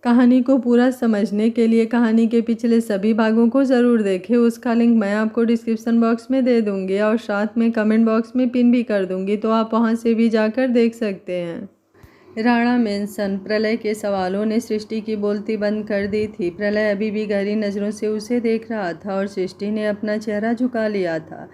कहानी को पूरा समझने के लिए कहानी के पिछले सभी भागों को ज़रूर देखें। उसका लिंक मैं आपको डिस्क्रिप्शन बॉक्स में दे दूँगी और साथ में कमेंट बॉक्स में पिन भी कर दूँगी, तो आप वहां से भी जाकर देख सकते हैं। राणा मेंशन। प्रलय के सवालों ने सृष्टि की बोलती बंद कर दी थी। प्रलय अभी भी गहरी नज़रों से उसे देख रहा था और सृष्टि ने अपना चेहरा झुका लिया था।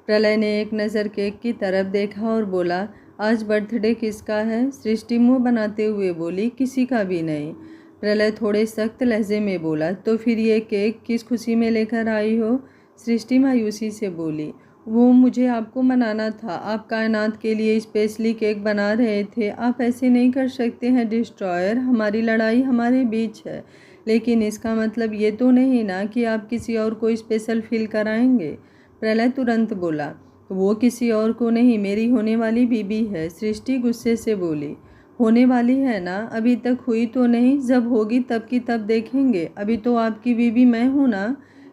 प्रलय ने एक नज़र केक की तरफ देखा और बोला, आज बर्थडे किसका है? सृष्टि मुंह बनाते हुए बोली, किसी का भी नहीं। प्रलय थोड़े सख्त लहजे में बोला, तो फिर ये केक किस खुशी में लेकर आई हो? सृष्टि मायूसी से बोली, वो मुझे आपको मनाना था। आप कायनात के लिए स्पेशली केक बना रहे थे। आप ऐसे नहीं कर सकते हैं डिस्ट्रॉयर। हमारी लड़ाई हमारे बीच है, लेकिन इसका मतलब ये तो नहीं ना कि आप किसी और को स्पेशल फील कराएंगे। प्रलय तुरंत बोला, वो किसी और को नहीं, मेरी होने वाली बीबी है। सृष्टि गुस्से से बोली, होने वाली है ना? अभी तक हुई तो नहीं, जब होगी तब की तब देखेंगे। अभी तो आपकी बीबी मैं हूँ ना?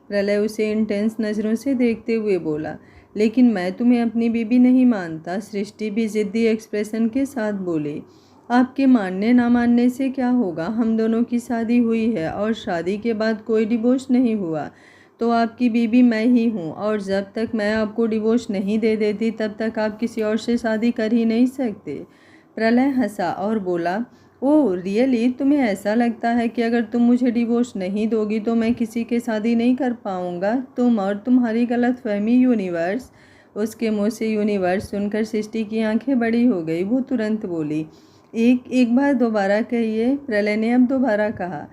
प्रलय उसे इंटेंस नज़रों से देखते हुए बोला, लेकिन मैं तुम्हें अपनी बीबी नहीं मानता। सृष्टि भी जिद्दी एक्सप्रेशन के साथ बोली, आपके मानने ना मानने से क्या होगा? हम दोनों की शादी हुई है और शादी के बाद कोई डिवोर्स नहीं हुआ, तो आपकी बीबी मैं ही हूँ। और जब तक मैं आपको डिवोर्स नहीं दे देती तब तक आप किसी और से शादी कर ही नहीं सकते। प्रलय हंसा और बोला, ओह रियली? तुम्हें ऐसा लगता है कि अगर तुम मुझे डिवोर्स नहीं दोगी तो मैं किसी के शादी नहीं कर पाऊंगा? तुम और तुम्हारी गलतफहमी यूनिवर्स। उसके मुंह से यूनिवर्स सुनकर सृष्टि की आंखें बड़ी हो गई। वो तुरंत बोली, एक बार दोबारा कहिए। प्रलय ने अब दोबारा कहा,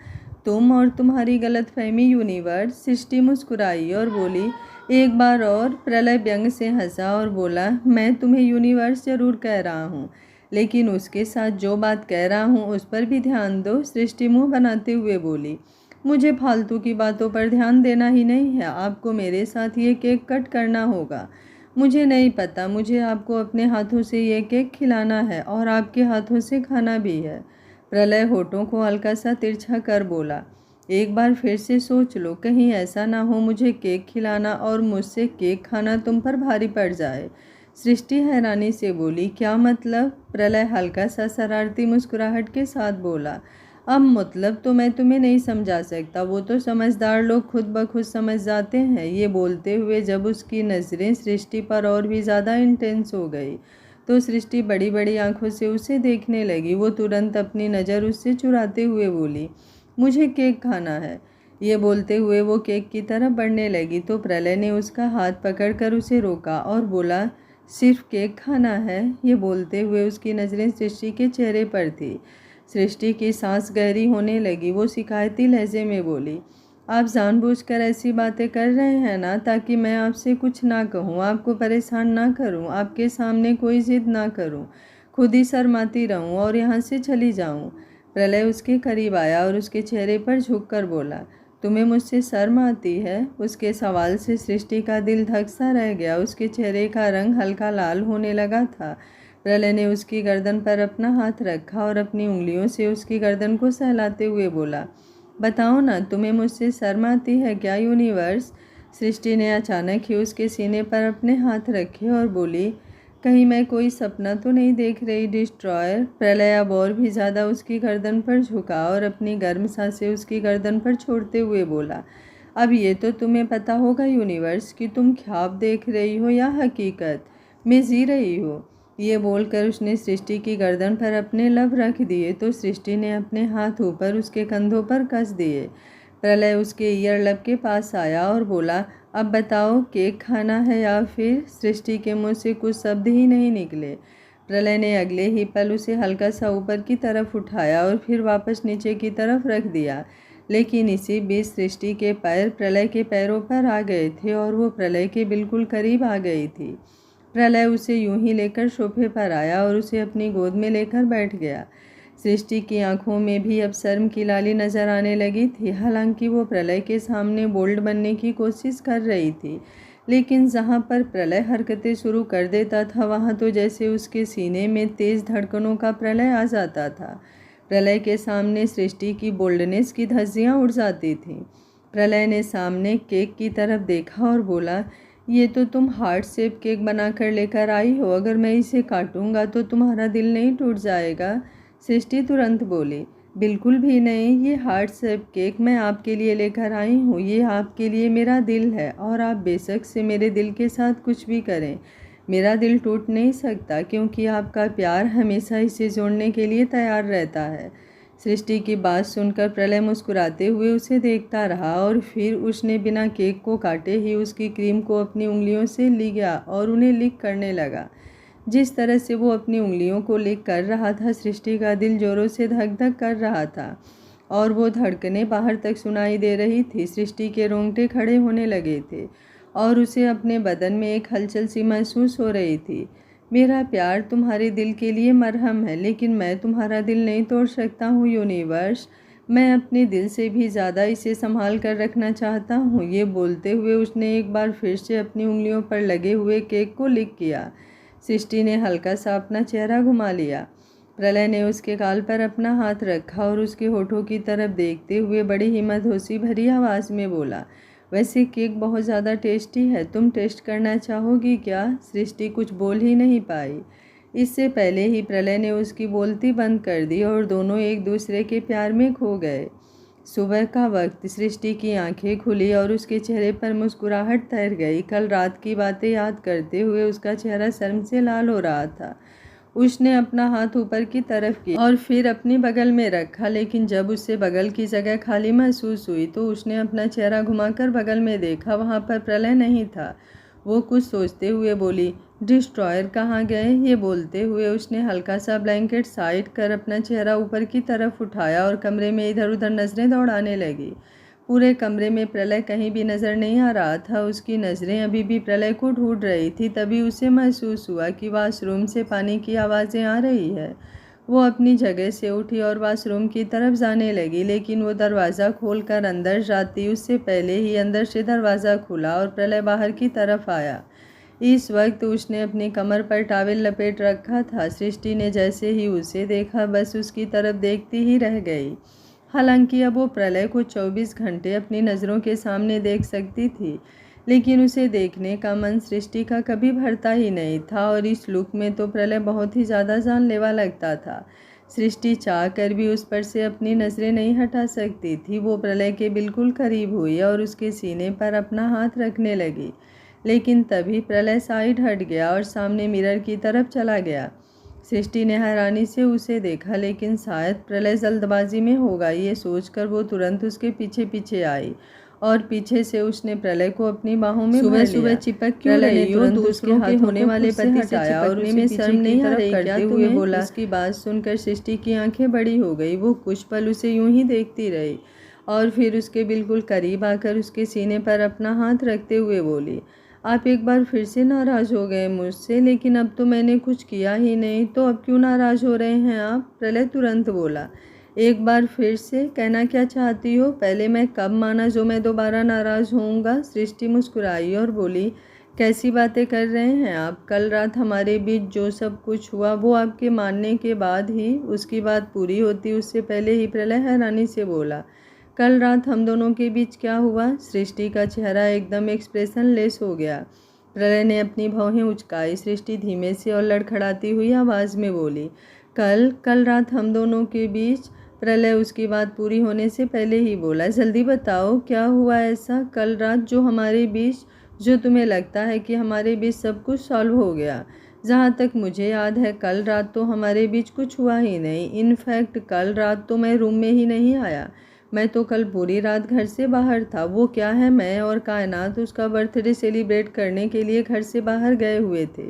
तुम और तुम्हारी गलतफहमी यूनिवर्स। सृष्टि मुस्कुराई और बोली, एक बार और। प्रलय व्यंग से हंसा और बोला, मैं तुम्हें यूनिवर्स जरूर कह रहा हूँ, लेकिन उसके साथ जो बात कह रहा हूँ उस पर भी ध्यान दो। सृष्टि मुंह बनाते हुए बोली, मुझे फालतू की बातों पर ध्यान देना ही नहीं है। आपको मेरे साथ ये केक कट करना होगा। मुझे नहीं पता, मुझे आपको अपने हाथों से ये केक खिलाना है और आपके हाथों से खाना भी है। प्रलय होठों को हल्का सा तिरछा कर बोला, एक बार फिर से सोच लो, कहीं ऐसा ना हो मुझे केक खिलाना और मुझसे केक खाना तुम पर भारी पड़ जाए। सृष्टि हैरानी से बोली, क्या मतलब? प्रलय हल्का सा शरारती मुस्कुराहट के साथ बोला, अब मतलब तो मैं तुम्हें नहीं समझा सकता, वो तो समझदार लोग खुद ब खुद समझ जाते हैं। ये बोलते हुए जब उसकी नज़रें सृष्टि पर और भी ज़्यादा इंटेंस हो गई तो सृष्टि बड़ी बड़ी आंखों से उसे देखने लगी। वो तुरंत अपनी नज़र उससे चुराते हुए बोली, मुझे केक खाना है। ये बोलते हुए वो केक की तरफ बढ़ने लगी तो प्रलय ने उसका हाथ पकड़कर उसे रोका और बोला, सिर्फ केक खाना है? ये बोलते हुए उसकी नज़रें सृष्टि के चेहरे पर थी। सृष्टि की सांस गहरी होने लगी। वो शिकायती लहजे में बोली, आप जानबूझकर ऐसी बातें कर रहे हैं ना, ताकि मैं आपसे कुछ ना कहूँ, आपको परेशान ना करूँ, आपके सामने कोई जिद ना करूँ, खुद ही शर्माती रहूँ और यहाँ से चली जाऊँ। प्रलय उसके करीब आया और उसके चेहरे पर झुककर बोला, तुम्हें मुझसे शर्म आती है? उसके सवाल से सृष्टि का दिल धक सा रह गया। उसके चेहरे का रंग हल्का लाल होने लगा था। प्रलय ने उसकी गर्दन पर अपना हाथ रखा और अपनी उंगलियों से उसकी गर्दन को सहलाते हुए बोला, बताओ ना, तुम्हें मुझसे शर्म आती है क्या यूनिवर्स? सृष्टि ने अचानक ही उसके सीने पर अपने हाथ रखे और बोली, कहीं मैं कोई सपना तो नहीं देख रही डिस्ट्रॉयर? प्रलय अब और भी ज़्यादा उसकी गर्दन पर झुका और अपनी गर्म सांसें उसकी गर्दन पर छोड़ते हुए बोला, अब ये तो तुम्हें पता होगा यूनिवर्स कि तुम ख्वाब देख रही हो या हकीकत में जी रही हो। ये बोलकर उसने सृष्टि की गर्दन पर अपने लब रख दिए तो सृष्टि ने अपने हाथ ऊपर उसके कंधों पर कस दिए। प्रलय उसके ईयर लब के पास आया और बोला, अब बताओ, केक खाना है या फिर? सृष्टि के मुंह से कुछ शब्द ही नहीं निकले। प्रलय ने अगले ही पल उसे हल्का सा ऊपर की तरफ उठाया और फिर वापस नीचे की तरफ रख दिया, लेकिन इसी बीच सृष्टि के पैर प्रलय के पैरों पर आ गए थे और वो प्रलय के बिल्कुल करीब आ गई थी। प्रलय उसे यूं ही लेकर सोफे पर आया और उसे अपनी गोद में लेकर बैठ गया। सृष्टि की आंखों में भी अब शर्म की लाली नजर आने लगी थी। हालांकि वो प्रलय के सामने बोल्ड बनने की कोशिश कर रही थी, लेकिन जहाँ पर प्रलय हरकतें शुरू कर देता था वहाँ तो जैसे उसके सीने में तेज धड़कनों का प्रलय आ जाता था। प्रलय के सामने सृष्टि की बोल्डनेस की धज्जियाँ उड़ जाती थीं। प्रलय ने सामने केक की तरफ देखा और बोला, ये तो तुम हार्ट शेप केक बनाकर लेकर आई हो, अगर मैं इसे काटूंगा तो तुम्हारा दिल नहीं टूट जाएगा? सृष्टि तुरंत बोली, बिल्कुल भी नहीं, ये हार्ट शेप केक मैं आपके लिए लेकर आई हूँ। ये आपके लिए मेरा दिल है और आप बेशक से मेरे दिल के साथ कुछ भी करें, मेरा दिल टूट नहीं सकता क्योंकि आपका प्यार हमेशा इसे जोड़ने के लिए तैयार रहता है। सृष्टि की बात सुनकर प्रलय मुस्कुराते हुए उसे देखता रहा और फिर उसने बिना केक को काटे ही उसकी क्रीम को अपनी उंगलियों से लिया और उन्हें लिक करने लगा। जिस तरह से वो अपनी उंगलियों को लिक कर रहा था, सृष्टि का दिल जोरों से धक धक कर रहा था और वो धड़कनें बाहर तक सुनाई दे रही थी। सृष्टि के रोंगटे खड़े होने लगे थे और उसे अपने बदन में एक हलचल सी महसूस हो रही थी। मेरा प्यार तुम्हारे दिल के लिए मरहम है, लेकिन मैं तुम्हारा दिल नहीं तोड़ सकता हूँ यूनिवर्स। मैं अपने दिल से भी ज़्यादा इसे संभाल कर रखना चाहता हूँ। ये बोलते हुए उसने एक बार फिर से अपनी उंगलियों पर लगे हुए केक को लिक किया। सृष्टि ने हल्का सा अपना चेहरा घुमा लिया। प्रलय ने उसके गाल पर अपना हाथ रखा और उसके होठों की तरफ देखते हुए बड़ी हिम्मतोसी भरी आवाज़ में बोला, वैसे केक बहुत ज़्यादा टेस्टी है, तुम टेस्ट करना चाहोगी क्या? सृष्टि कुछ बोल ही नहीं पाई। इससे पहले ही प्रलय ने उसकी बोलती बंद कर दी और दोनों एक दूसरे के प्यार में खो गए। सुबह का वक्त, सृष्टि की आंखें खुली और उसके चेहरे पर मुस्कुराहट तैर गई। कल रात की बातें याद करते हुए उसका चेहरा शर्म से लाल हो रहा था। उसने अपना हाथ ऊपर की तरफ किया और फिर अपनी बगल में रखा, लेकिन जब उससे बगल की जगह खाली महसूस हुई तो उसने अपना चेहरा घुमाकर बगल में देखा। वहाँ पर प्रलय नहीं था। वो कुछ सोचते हुए बोली, डिस्ट्रॉयर कहाँ गए? ये बोलते हुए उसने हल्का सा ब्लैंकेट साइड कर अपना चेहरा ऊपर की तरफ उठाया और कमरे में इधर उधर नज़रें दौड़ाने लगी। पूरे कमरे में प्रलय कहीं भी नज़र नहीं आ रहा था। उसकी नज़रें अभी भी प्रलय को ढूंढ रही थी। तभी उसे महसूस हुआ कि वॉशरूम से पानी की आवाज़ें आ रही है। वो अपनी जगह से उठी और वॉशरूम की तरफ जाने लगी, लेकिन वो दरवाज़ा खोलकर अंदर जाती उससे पहले ही अंदर से दरवाज़ा खुला और प्रलय बाहर की तरफ आया। इस वक्त उसने अपनी कमर पर टॉवेल लपेट रखा था। सृष्टि ने जैसे ही उसे देखा बस उसकी तरफ देखती ही रह गई। हालांकि अब वो प्रलय को 24 घंटे अपनी नज़रों के सामने देख सकती थी, लेकिन उसे देखने का मन सृष्टि का कभी भरता ही नहीं था और इस लुक में तो प्रलय बहुत ही ज़्यादा जानलेवा लगता था। सृष्टि चाह कर भी उस पर से अपनी नज़रें नहीं हटा सकती थी। वो प्रलय के बिल्कुल करीब हुई और उसके सीने पर अपना हाथ रखने लगी, लेकिन तभी प्रलय साइड हट गया और सामने मिरर की तरफ चला गया। सृष्टि ने हैरानी से उसे देखा, लेकिन शायद प्रलय जल्दबाजी में होगा, ये सोचकर वो तुरंत उसके पीछे पीछे आई और पीछे से उसने प्रलय को अपनी बाहों में सुबह सुबह चिपक क्यों रही हो? दूसरों के होने वाले पति से आया और उन्हें में शर्म नहीं आ रही करते हुए बोला। उसकी बात सुनकर सृष्टि की आंखें बड़ी हो गई। वो कुछ पल उसे यूं ही देखती रही और फिर उसके बिल्कुल करीब आकर उसके सीने पर अपना हाथ रखते हुए बोली, आप एक बार फिर से नाराज़ हो गए मुझसे, लेकिन अब तो मैंने कुछ किया ही नहीं, तो अब क्यों नाराज़ हो रहे हैं आप? प्रलय तुरंत बोला, एक बार फिर से कहना क्या चाहती हो? पहले मैं कब माना जो मैं दोबारा नाराज़ होऊंगा? सृष्टि मुस्कुराई और बोली, कैसी बातें कर रहे हैं आप? कल रात हमारे बीच जो सब कुछ हुआ वो आपके मानने के बाद ही उसकी बात पूरी होती उससे पहले ही प्रलय हैरानी से बोला, कल रात हम दोनों के बीच क्या हुआ? सृष्टि का चेहरा एकदम एक्सप्रेशन लेस हो गया। प्रलय ने अपनी भौहें उचकाई। सृष्टि धीमे से और लड़खड़ाती हुई आवाज़ में बोली, कल रात हम दोनों के बीच? प्रलय उसकी बात पूरी होने से पहले ही बोला, जल्दी बताओ क्या हुआ ऐसा कल रात जो हमारे बीच, जो तुम्हें लगता है कि हमारे बीच सब कुछ सॉल्व हो गया? जहाँ तक मुझे याद है कल रात तो हमारे बीच कुछ हुआ ही नहीं। इनफैक्ट कल रात तो मैं रूम में ही नहीं आया। मैं तो कल पूरी रात घर से बाहर था। वो क्या है, मैं और कायनात उसका बर्थडे सेलिब्रेट करने के लिए घर से बाहर गए हुए थे।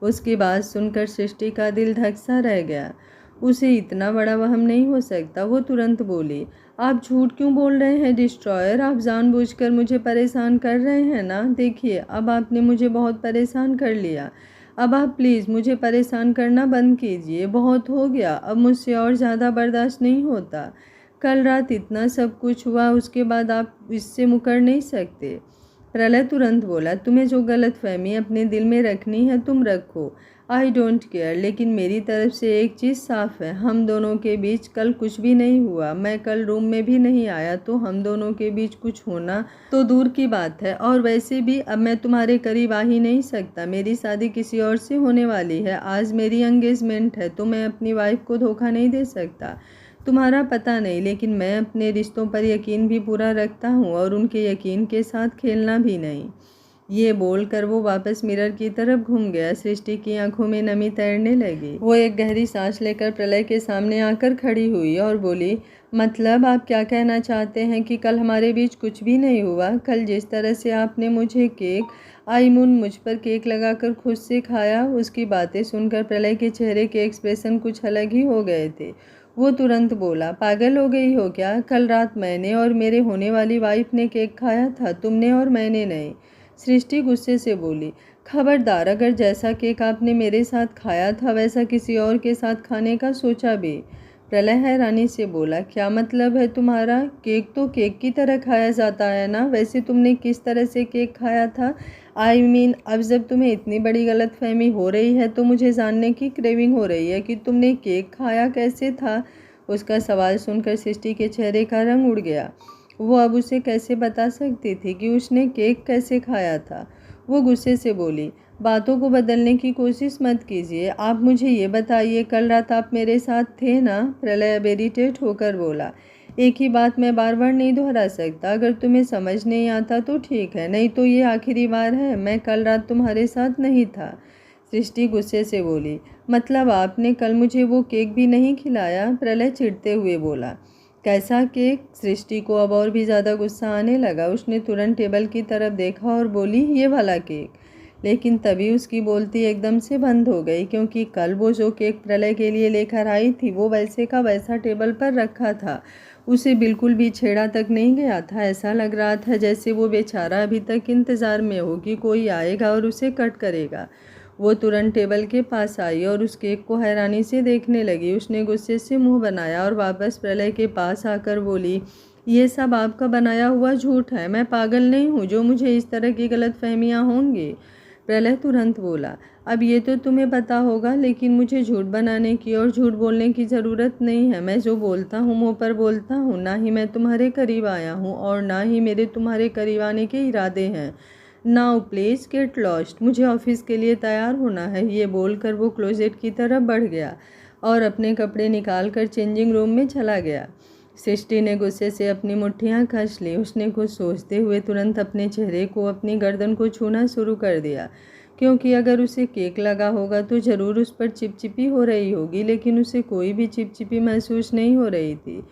उसकी बात सुनकर सृष्टि का दिल धक सा रह गया। उसे इतना बड़ा वहम नहीं हो सकता। वो तुरंत बोली, आप झूठ क्यों बोल रहे हैं डिस्ट्रॉयर? आप जानबूझकर मुझे परेशान कर रहे हैं ना? देखिए अब आपने मुझे बहुत परेशान कर लिया। अब आप प्लीज़ मुझे परेशान करना बंद कीजिए। बहुत हो गया, अब मुझसे और ज़्यादा बर्दाश्त नहीं होता। कल रात इतना सब कुछ हुआ, उसके बाद आप इससे मुकर नहीं सकते। प्रलय तुरंत बोला, तुम्हें जो गलतफहमी अपने दिल में रखनी है तुम रखो, आई डोंट केयर, लेकिन मेरी तरफ से एक चीज़ साफ़ है, हम दोनों के बीच कल कुछ भी नहीं हुआ। मैं कल रूम में भी नहीं आया, तो हम दोनों के बीच कुछ होना तो दूर की बात है। और वैसे भी अब मैं तुम्हारे करीब आ ही नहीं सकता। मेरी शादी किसी और से होने वाली है। आज मेरी एंगेजमेंट है, तो मैं अपनी वाइफ को धोखा नहीं दे सकता। तुम्हारा पता नहीं, लेकिन मैं अपने रिश्तों पर यकीन भी पूरा रखता हूँ और उनके यकीन के साथ खेलना भी नहीं। ये बोलकर वो वापस मिरर की तरफ घूम गया। सृष्टि की आंखों में नमी तैरने लगी। वो एक गहरी सांस लेकर प्रलय के सामने आकर खड़ी हुई और बोली, मतलब आप क्या कहना चाहते हैं कि कल हमारे बीच कुछ भी नहीं हुआ? कल जिस तरह से आपने मुझे केक आईमुन मुझ पर केक लगाकर खुद से खाया, उसकी बातें सुनकर प्रलय के चेहरे के एक्सप्रेशन कुछ अलग ही हो गए थे। वो तुरंत बोला, पागल हो गई हो क्या? कल रात मैंने और मेरे होने वाली वाइफ ने केक खाया था, तुमने और मैंने नहीं। सृष्टि गुस्से से बोली, खबरदार, अगर जैसा केक आपने मेरे साथ खाया था वैसा किसी और के साथ खाने का सोचा भी। प्रलय हैरानी से बोला, क्या मतलब है तुम्हारा? केक तो केक की तरह खाया जाता है ना? वैसे तुमने किस तरह से केक खाया था? अब जब तुम्हें इतनी बड़ी गलतफहमी हो रही है तो मुझे जानने की क्रेविंग हो रही है कि तुमने केक खाया कैसे था। उसका सवाल सुनकर सृष्टि के चेहरे का रंग उड़ गया। वो अब उसे कैसे बता सकती थी कि उसने केक कैसे खाया था। वो गुस्से से बोली, बातों को बदलने की कोशिश मत कीजिए, आप मुझे ये बताइए, कल रात आप मेरे साथ थे ना? प्रलय अब इरिटेट होकर बोला, एक ही बात मैं बार बार नहीं दोहरा सकता। अगर तुम्हें समझ नहीं आता तो ठीक है, नहीं तो ये आखिरी बार है। मैं कल रात तुम्हारे साथ नहीं था। सृष्टि गुस्से से बोली, मतलब आपने कल मुझे वो केक भी नहीं खिलाया? प्रलय चिढ़ते हुए बोला, कैसा केक? सृष्टि को अब और भी ज़्यादा गुस्सा आने लगा। उसने तुरंत टेबल की तरफ देखा और बोली, ये वाला केक। लेकिन तभी उसकी बोलती एकदम से बंद हो गई, क्योंकि कल वो जो केक प्रलय के लिए लेकर आई थी वो वैसे का वैसा टेबल पर रखा था। उसे बिल्कुल भी छेड़ा तक नहीं गया था। ऐसा लग रहा था जैसे वो बेचारा अभी तक इंतज़ार में हो कि कोई आएगा और उसे कट करेगा। वो तुरंत टेबल के पास आई और उस केक को हैरानी से देखने लगी। उसने गुस्से से मुंह बनाया और वापस प्रलय के पास आकर बोली, ये सब आपका बनाया हुआ झूठ है। मैं पागल नहीं हूँ जो मुझे इस तरह की गलतफहमियाँ होंगी। प्रलय तुरंत बोला, अब ये तो तुम्हें पता होगा, लेकिन मुझे झूठ बनाने की और झूठ बोलने की ज़रूरत नहीं है। मैं जो बोलता हूँ मुँह पर बोलता हूँ। ना ही मैं तुम्हारे करीब आया हूँ और ना ही मेरे तुम्हारे करीब आने के इरादे हैं। नाउ प्लीज़ गेट लॉस्ट, मुझे ऑफिस के लिए तैयार होना है। ये बोलकर वो क्लोजेट की तरफ बढ़ गया और अपने कपड़े निकाल कर चेंजिंग रूम में चला गया। सृष्टि ने गुस्से से अपनी मुट्ठियां कस ली। उसने कुछ सोचते हुए तुरंत अपने चेहरे को, अपनी गर्दन को छूना शुरू कर दिया, क्योंकि अगर उसे केक लगा होगा तो ज़रूर उस पर चिपचिपी हो रही होगी, लेकिन उसे कोई भी चिपचिपी महसूस नहीं हो रही थी।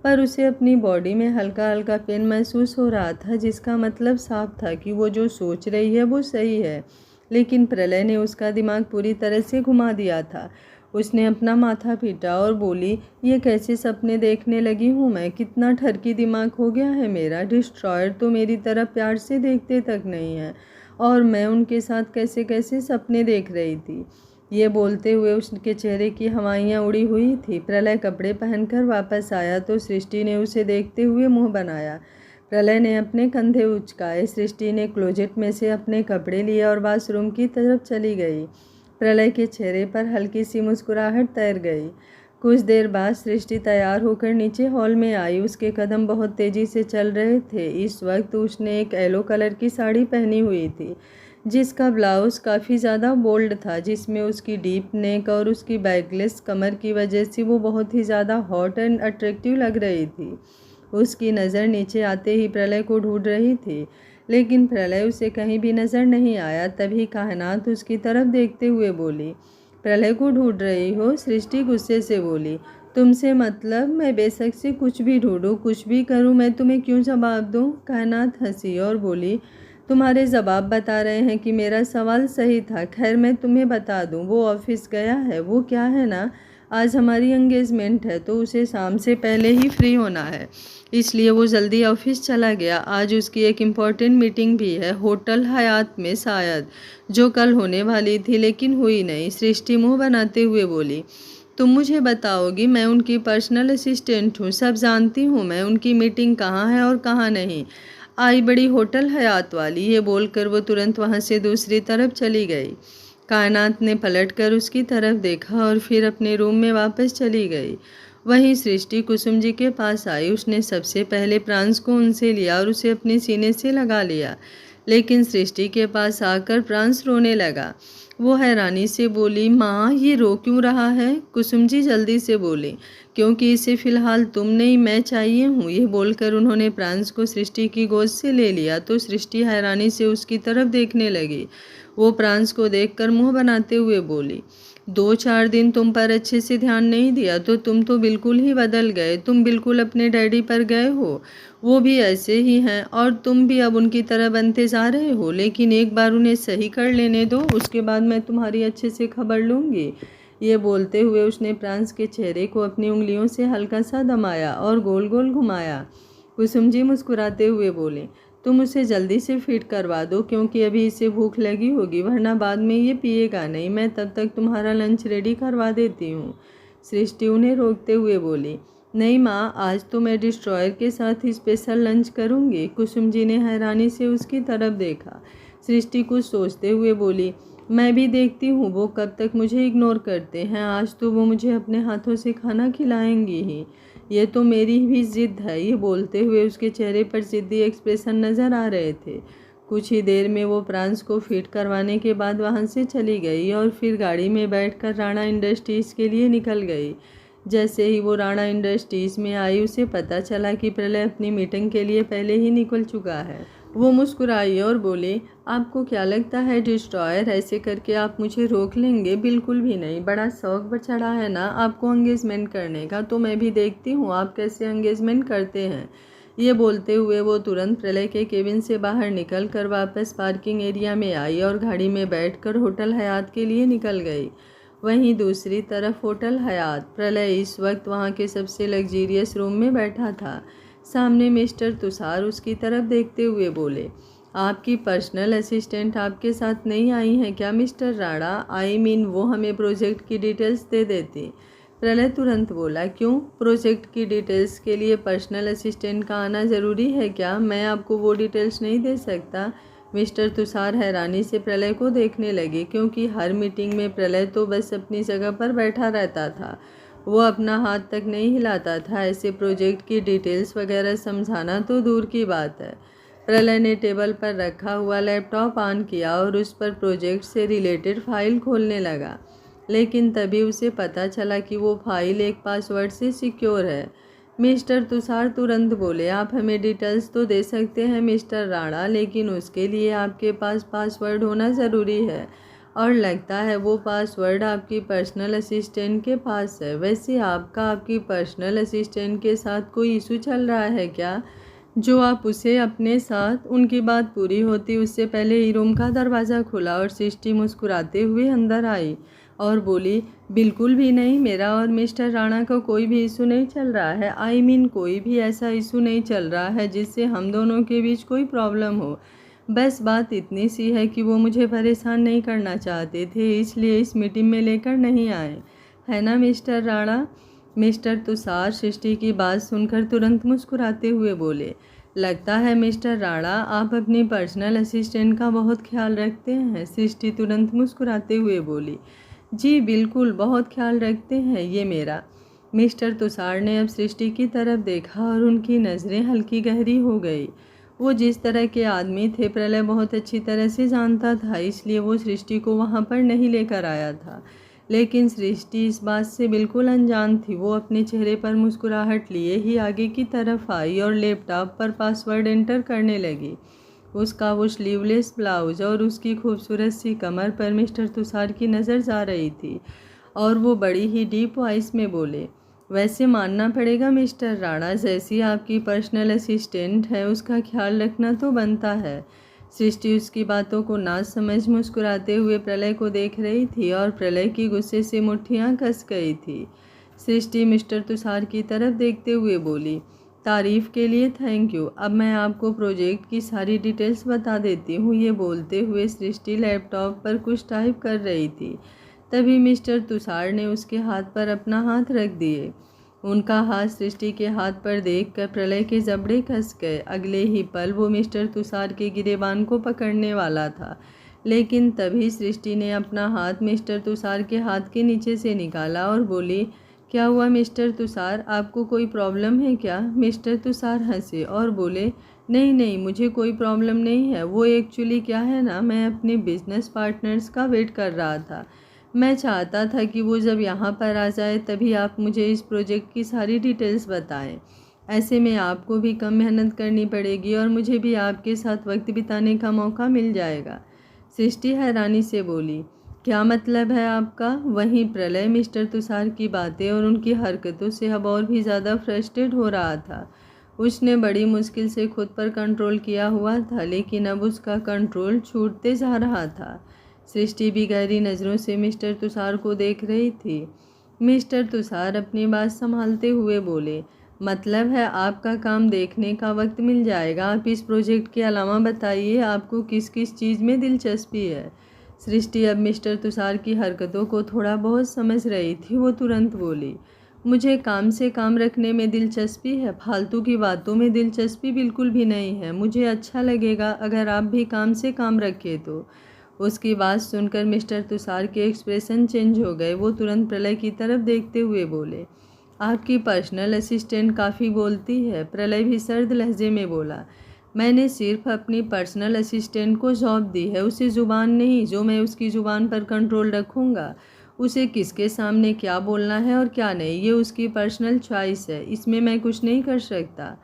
पर उसे अपनी बॉडी में हल्का हल्का पेन महसूस हो रहा था, जिसका मतलब साफ था कि वो जो सोच रही है वो सही है। लेकिन प्रलय ने उसका दिमाग पूरी तरह से घुमा दिया था। उसने अपना माथा पीटा और बोली, ये कैसे सपने देखने लगी हूँ मैं? कितना ठरकी दिमाग हो गया है मेरा। डिस्ट्रॉयर तो मेरी तरफ प्यार से देखते तक नहीं है और मैं उनके साथ कैसे कैसे सपने देख रही थी। ये बोलते हुए उसके चेहरे की हवाइयाँ उड़ी हुई थी। प्रलय कपड़े पहनकर वापस आया तो सृष्टि ने उसे देखते हुए मुंह बनाया। प्रलय ने अपने कंधे उचकाए। सृष्टि ने क्लोजेट में से अपने कपड़े लिए और बाथरूम की तरफ चली गई। प्रलय के चेहरे पर हल्की सी मुस्कुराहट तैर गई। कुछ देर बाद सृष्टि तैयार होकर नीचे हॉल में आई। उसके कदम बहुत तेज़ी से चल रहे थे। इस वक्त उसने एक येलो कलर की साड़ी पहनी हुई थी, जिसका ब्लाउज़ काफ़ी ज़्यादा बोल्ड था, जिसमें उसकी डीप नेक और उसकी बैकलेस कमर की वजह से वो बहुत ही ज़्यादा हॉट एंड अट्रैक्टिव लग रही थी। उसकी नज़र नीचे आते ही प्रलय को ढूंढ रही थी, लेकिन प्रलय उसे कहीं भी नज़र नहीं आया। तभी कायनात उसकी तरफ देखते हुए बोली, प्रलय को ढूंढ रही हो? सृष्टि गुस्से से बोली, तुमसे मतलब? मैं बेशक से कुछ भी ढूंढूं, कुछ भी करूं, मैं तुम्हें क्यों जवाब दूं? कायनात हंसी और बोली, तुम्हारे जवाब बता रहे हैं कि मेरा सवाल सही था। खैर, मैं तुम्हें बता दूं, वो ऑफिस गया है। वो क्या है ना, आज हमारी एंगेजमेंट है तो उसे शाम से पहले ही फ्री होना है, इसलिए वो जल्दी ऑफिस चला गया। आज उसकी एक इम्पॉर्टेंट मीटिंग भी है होटल हयात में, शायद, जो कल होने वाली थी लेकिन हुई नहीं। सृष्टि मुँह बनाते हुए बोली, तुम मुझे बताओगी? मैं उनकी पर्सनल असिस्टेंट हूँ, सब जानती हूँ मैं उनकी मीटिंग कहाँ है और कहाँ नहीं। आई बड़ी होटल हयात वाली। ये बोलकर वो तुरंत वहाँ से दूसरी तरफ चली गई। कायनात ने पलटकर उसकी तरफ देखा और फिर अपने रूम में वापस चली गई। वहीं सृष्टि कुसुम जी के पास आई। उसने सबसे पहले प्रांस को उनसे लिया और उसे अपने सीने से लगा लिया, लेकिन सृष्टि के पास आकर प्रांस रोने लगा। वो हैरानी से बोली, माँ, ये रो क्यों रहा है? कुसुम जी जल्दी से बोली, क्योंकि इसे फ़िलहाल तुम नहीं मैं चाहिए हूँ। ये बोलकर उन्होंने प्रांस को सृष्टि की गोद से ले लिया तो सृष्टि हैरानी से उसकी तरफ देखने लगी। वो प्रांस को देखकर मुंह बनाते हुए बोली, 2-4 दिन तुम पर अच्छे से ध्यान नहीं दिया तो तुम तो बिल्कुल ही बदल गए। तुम बिल्कुल अपने डैडी पर गए हो, वो भी ऐसे ही हैं और तुम भी अब उनकी तरह बनते जा रहे हो। लेकिन एक बार उन्हें सही कर लेने दो, उसके बाद मैं तुम्हारी अच्छे से खबर लूँगी। ये बोलते हुए उसने प्रांस के चेहरे को अपनी उंगलियों से हल्का सा दबाया और गोल गोल घुमाया। कुसुम जी मुस्कुराते हुए बोले, तुम उसे जल्दी से फिट करवा दो क्योंकि अभी इसे भूख लगी होगी, वरना बाद में ये पिएगा नहीं। मैं तब तक तुम्हारा लंच रेडी करवा देती हूँ। सृष्टि उन्हें रोकते हुए बोली, नहीं माँ, आज तो मैं डिस्ट्रॉयर के साथ ही स्पेशल लंच करूँगी। कुसुम जी ने हैरानी से उसकी तरफ देखा। सृष्टि कुछ सोचते हुए बोली, मैं भी देखती हूँ वो कब तक मुझे इग्नोर करते हैं। आज तो वो मुझे अपने हाथों से खाना खिलाएंगी ही। ये तो मेरी भी ज़िद है। ये बोलते हुए उसके चेहरे पर ज़िद्दी एक्सप्रेशन नज़र आ रहे थे। कुछ ही देर में वो प्रांस को फिट करवाने के बाद वहाँ से चली गई और फिर गाड़ी में बैठकर राणा इंडस्ट्रीज़ के लिए निकल गई। जैसे ही वो राणा इंडस्ट्रीज़ में आई उसे पता चला कि प्रलय अपनी मीटिंग के लिए पहले ही निकल चुका है। वो मुस्कुराई और बोली, आपको क्या लगता है डिस्ट्रॉयर, ऐसे करके आप मुझे रोक लेंगे? बिल्कुल भी नहीं। बड़ा शौक चढ़ा है ना आपको एंगेजमेंट करने का, तो मैं भी देखती हूँ आप कैसे एंगेजमेंट करते हैं। ये बोलते हुए वो तुरंत प्रलय के केबिन से बाहर निकल कर वापस पार्किंग एरिया में आई और गाड़ी में बैठकर होटल हयात के लिए निकल गई। वहीं दूसरी तरफ होटल हयात, प्रलय इस वक्त वहाँ के सबसे लग्जीरियस रूम में बैठा था। सामने मिस्टर तुषार उसकी तरफ देखते हुए बोले, आपकी पर्सनल असिस्टेंट आपके साथ नहीं आई हैं क्या मिस्टर राणा? आई मीन वो हमें प्रोजेक्ट की डिटेल्स दे देती। प्रलय तुरंत बोला, क्यों? प्रोजेक्ट की डिटेल्स के लिए पर्सनल असिस्टेंट का आना ज़रूरी है क्या? मैं आपको वो डिटेल्स नहीं दे सकता। मिस्टर तुषार हैरानी से प्रलय को देखने लगे क्योंकि हर मीटिंग में प्रलय तो बस अपनी जगह पर बैठा रहता था। वो अपना हाथ तक नहीं हिलाता था। ऐसे प्रोजेक्ट की डिटेल्स वगैरह समझाना तो दूर की बात है। प्रलय ने टेबल पर रखा हुआ लैपटॉप ऑन किया और उस पर प्रोजेक्ट से रिलेटेड फाइल खोलने लगा। लेकिन तभी उसे पता चला कि वो फाइल एक पासवर्ड से सिक्योर है। मिस्टर तुषार तुरंत बोले, आप हमें डिटेल्स तो दे सकते हैं मिस्टर राणा, लेकिन उसके लिए आपके पास पासवर्ड होना ज़रूरी है और लगता है वो पासवर्ड आपकी पर्सनल असिस्टेंट के पास है। वैसे आपका आपकी पर्सनल असिस्टेंट के साथ कोई इशू चल रहा है क्या, जो आप उसे अपने साथ? उनकी बात पूरी होती उससे पहले ही रूम का दरवाज़ा खुला और सृष्टि मुस्कुराते हुए अंदर आई और बोली, बिल्कुल भी नहीं, मेरा और मिस्टर राणा का कोई भी इशू नहीं चल रहा है। आई मीन कोई भी ऐसा इशू नहीं चल रहा है जिससे हम दोनों के बीच कोई प्रॉब्लम हो। बस बात इतनी सी है कि वो मुझे परेशान नहीं करना चाहते थे, इसलिए इस मीटिंग में लेकर नहीं आए, है ना मिस्टर राणा? मिस्टर तुषार सृष्टि की बात सुनकर तुरंत मुस्कुराते हुए बोले, लगता है मिस्टर राणा आप अपनी पर्सनल असिस्टेंट का बहुत ख्याल रखते हैं। सृष्टि तुरंत मुस्कुराते हुए बोली, जी बिल्कुल, बहुत ख्याल रखते हैं ये मेरा। मिस्टर तुषार ने अब सृष्टि की तरफ देखा और उनकी नज़रें हल्की गहरी हो गई। वो जिस तरह के आदमी थे प्रलय बहुत अच्छी तरह से जानता था, इसलिए वो सृष्टि को वहाँ पर नहीं लेकर आया था। लेकिन सृष्टि इस बात से बिल्कुल अनजान थी। वो अपने चेहरे पर मुस्कुराहट लिए ही आगे की तरफ आई और लैपटॉप पर पासवर्ड एंटर करने लगी। उसका वो स्लीवलेस ब्लाउज और उसकी खूबसूरत सी कमर पर मिस्टर तुषार की नज़र जा रही थी और वो बड़ी ही डीप वॉइस में बोले, वैसे मानना पड़ेगा मिस्टर राणा, जैसी आपकी पर्सनल असिस्टेंट है उसका ख्याल रखना तो बनता है। सृष्टि उसकी बातों को ना समझ मुस्कुराते हुए प्रलय को देख रही थी और प्रलय की गुस्से से मुट्ठियां कस गई थी। सृष्टि मिस्टर तुषार की तरफ देखते हुए बोली, तारीफ़ के लिए थैंक यू। अब मैं आपको प्रोजेक्ट की सारी डिटेल्स बता देती हूँ। ये बोलते हुए सृष्टि लैपटॉप पर कुछ टाइप कर रही थी। तभी मिस्टर तुषार ने उसके हाथ पर अपना हाथ रख दिए। उनका हाथ सृष्टि के हाथ पर देखकर प्रलय के जबड़े खस गए। अगले ही पल वो मिस्टर तुषार के गिरेबान को पकड़ने वाला था, लेकिन तभी सृष्टि ने अपना हाथ मिस्टर तुषार के हाथ के नीचे से निकाला और बोली, क्या हुआ मिस्टर तुषार, आपको कोई प्रॉब्लम है क्या? मिस्टर तुषार हंसे और बोले, नहीं नहीं, मुझे कोई प्रॉब्लम नहीं है। वो एक्चुअली क्या है ना, मैं अपने बिजनेस पार्टनर्स का वेट कर रहा था। मैं चाहता था कि वो जब यहाँ पर आ जाए तभी आप मुझे इस प्रोजेक्ट की सारी डिटेल्स बताएं। ऐसे में आपको भी कम मेहनत करनी पड़ेगी और मुझे भी आपके साथ वक्त बिताने का मौका मिल जाएगा। सृष्टि हैरानी से बोली, क्या मतलब है आपका? वहीं प्रलय मिस्टर तुषार की बातें और उनकी हरकतों से अब और भी ज़्यादा फ्रस्ट्रेट हो रहा था। उसने बड़ी मुश्किल से खुद पर कंट्रोल किया हुआ था, लेकिन अब उसका कंट्रोल छूटते जा रहा था। सृष्टि भी गहरी नज़रों से मिस्टर तुषार को देख रही थी। मिस्टर तुषार अपनी बात संभालते हुए बोले, मतलब है आपका काम देखने का वक्त मिल जाएगा। आप इस प्रोजेक्ट के अलावा बताइए, आपको किस किस चीज़ में दिलचस्पी है? सृष्टि अब मिस्टर तुषार की हरकतों को थोड़ा बहुत समझ रही थी। वो तुरंत बोली, मुझे काम से काम रखने में दिलचस्पी है, फालतू की बातों में दिलचस्पी बिल्कुल भी नहीं है। मुझे अच्छा लगेगा अगर आप भी काम से काम रखें तो। उसकी बात सुनकर मिस्टर तुषार के एक्सप्रेशन चेंज हो गए। वो तुरंत प्रलय की तरफ देखते हुए बोले, आपकी पर्सनल असिस्टेंट काफ़ी बोलती है। प्रलय भी सर्द लहजे में बोला, मैंने सिर्फ अपनी पर्सनल असिस्टेंट को जॉब दी है, उसे ज़ुबान नहीं जो मैं उसकी ज़ुबान पर कंट्रोल रखूँगा। उसे किसके सामने क्या बोलना है और क्या नहीं, ये उसकी पर्सनल चॉइस है, इसमें मैं कुछ नहीं कर सकता।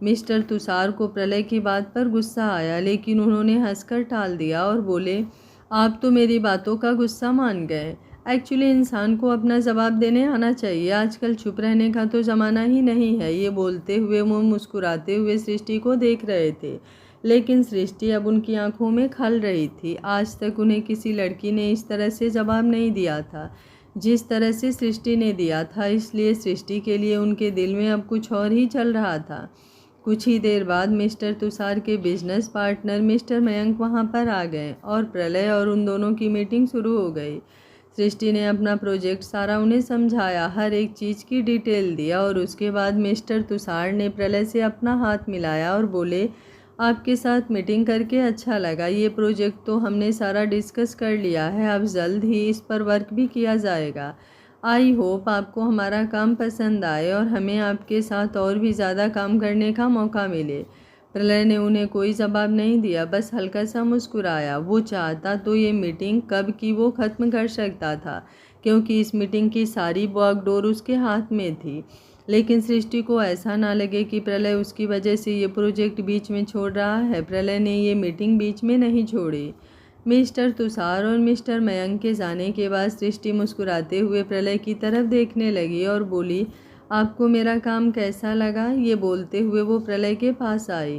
मिस्टर तुषार को प्रलय की बात पर गुस्सा आया, लेकिन उन्होंने हंसकर टाल दिया और बोले, आप तो मेरी बातों का गुस्सा मान गए। एक्चुअली इंसान को अपना जवाब देने आना चाहिए, आजकल चुप रहने का तो ज़माना ही नहीं है। ये बोलते हुए वो मुस्कुराते हुए सृष्टि को देख रहे थे, लेकिन सृष्टि अब उनकी आंखों में खल रही थी। आज तक उन्हें किसी लड़की ने इस तरह से जवाब नहीं दिया था जिस तरह से सृष्टि ने दिया था, इसलिए सृष्टि के लिए उनके दिल में अब कुछ और ही चल रहा था। कुछ ही देर बाद मिस्टर तुषार के बिजनेस पार्टनर मिस्टर मयंक वहां पर आ गए और प्रलय और उन दोनों की मीटिंग शुरू हो गई। सृष्टि ने अपना प्रोजेक्ट सारा उन्हें समझाया, हर एक चीज़ की डिटेल दिया और उसके बाद मिस्टर तुषार ने प्रलय से अपना हाथ मिलाया और बोले, आपके साथ मीटिंग करके अच्छा लगा। ये प्रोजेक्ट तो हमने सारा डिस्कस कर लिया है, अब जल्द ही इस पर वर्क भी किया जाएगा। आई होप आपको हमारा काम पसंद आए और हमें आपके साथ और भी ज़्यादा काम करने का मौका मिले। प्रलय ने उन्हें कोई जवाब नहीं दिया, बस हल्का सा मुस्कुराया। वो चाहता तो ये मीटिंग कब की वो ख़त्म कर सकता था, क्योंकि इस मीटिंग की सारी बागडोर उसके हाथ में थी। लेकिन सृष्टि को ऐसा ना लगे कि प्रलय उसकी वजह से ये प्रोजेक्ट बीच में छोड़ रहा है। प्रलय ने ये मीटिंग बीच में नहीं छोड़ी। मिस्टर तुषार और मिस्टर मयंक के जाने के बाद सृष्टि मुस्कुराते हुए प्रलय की तरफ देखने लगी और बोली, आपको मेरा काम कैसा लगा? ये बोलते हुए वो प्रलय के पास आई।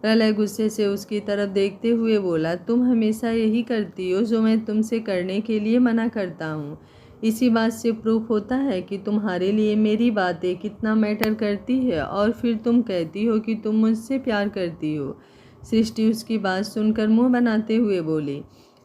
प्रलय गुस्से से उसकी तरफ देखते हुए बोला, तुम हमेशा यही करती हो जो मैं तुमसे करने के लिए मना करता हूँ। इसी बात से प्रूफ होता है कि तुम्हारे लिए मेरी बातें कितना मैटर करती है और फिर तुम कहती हो कि तुम मुझसे प्यार करती हो। सृष्टि उसकी बात सुनकर मुंह बनाते हुए बोली,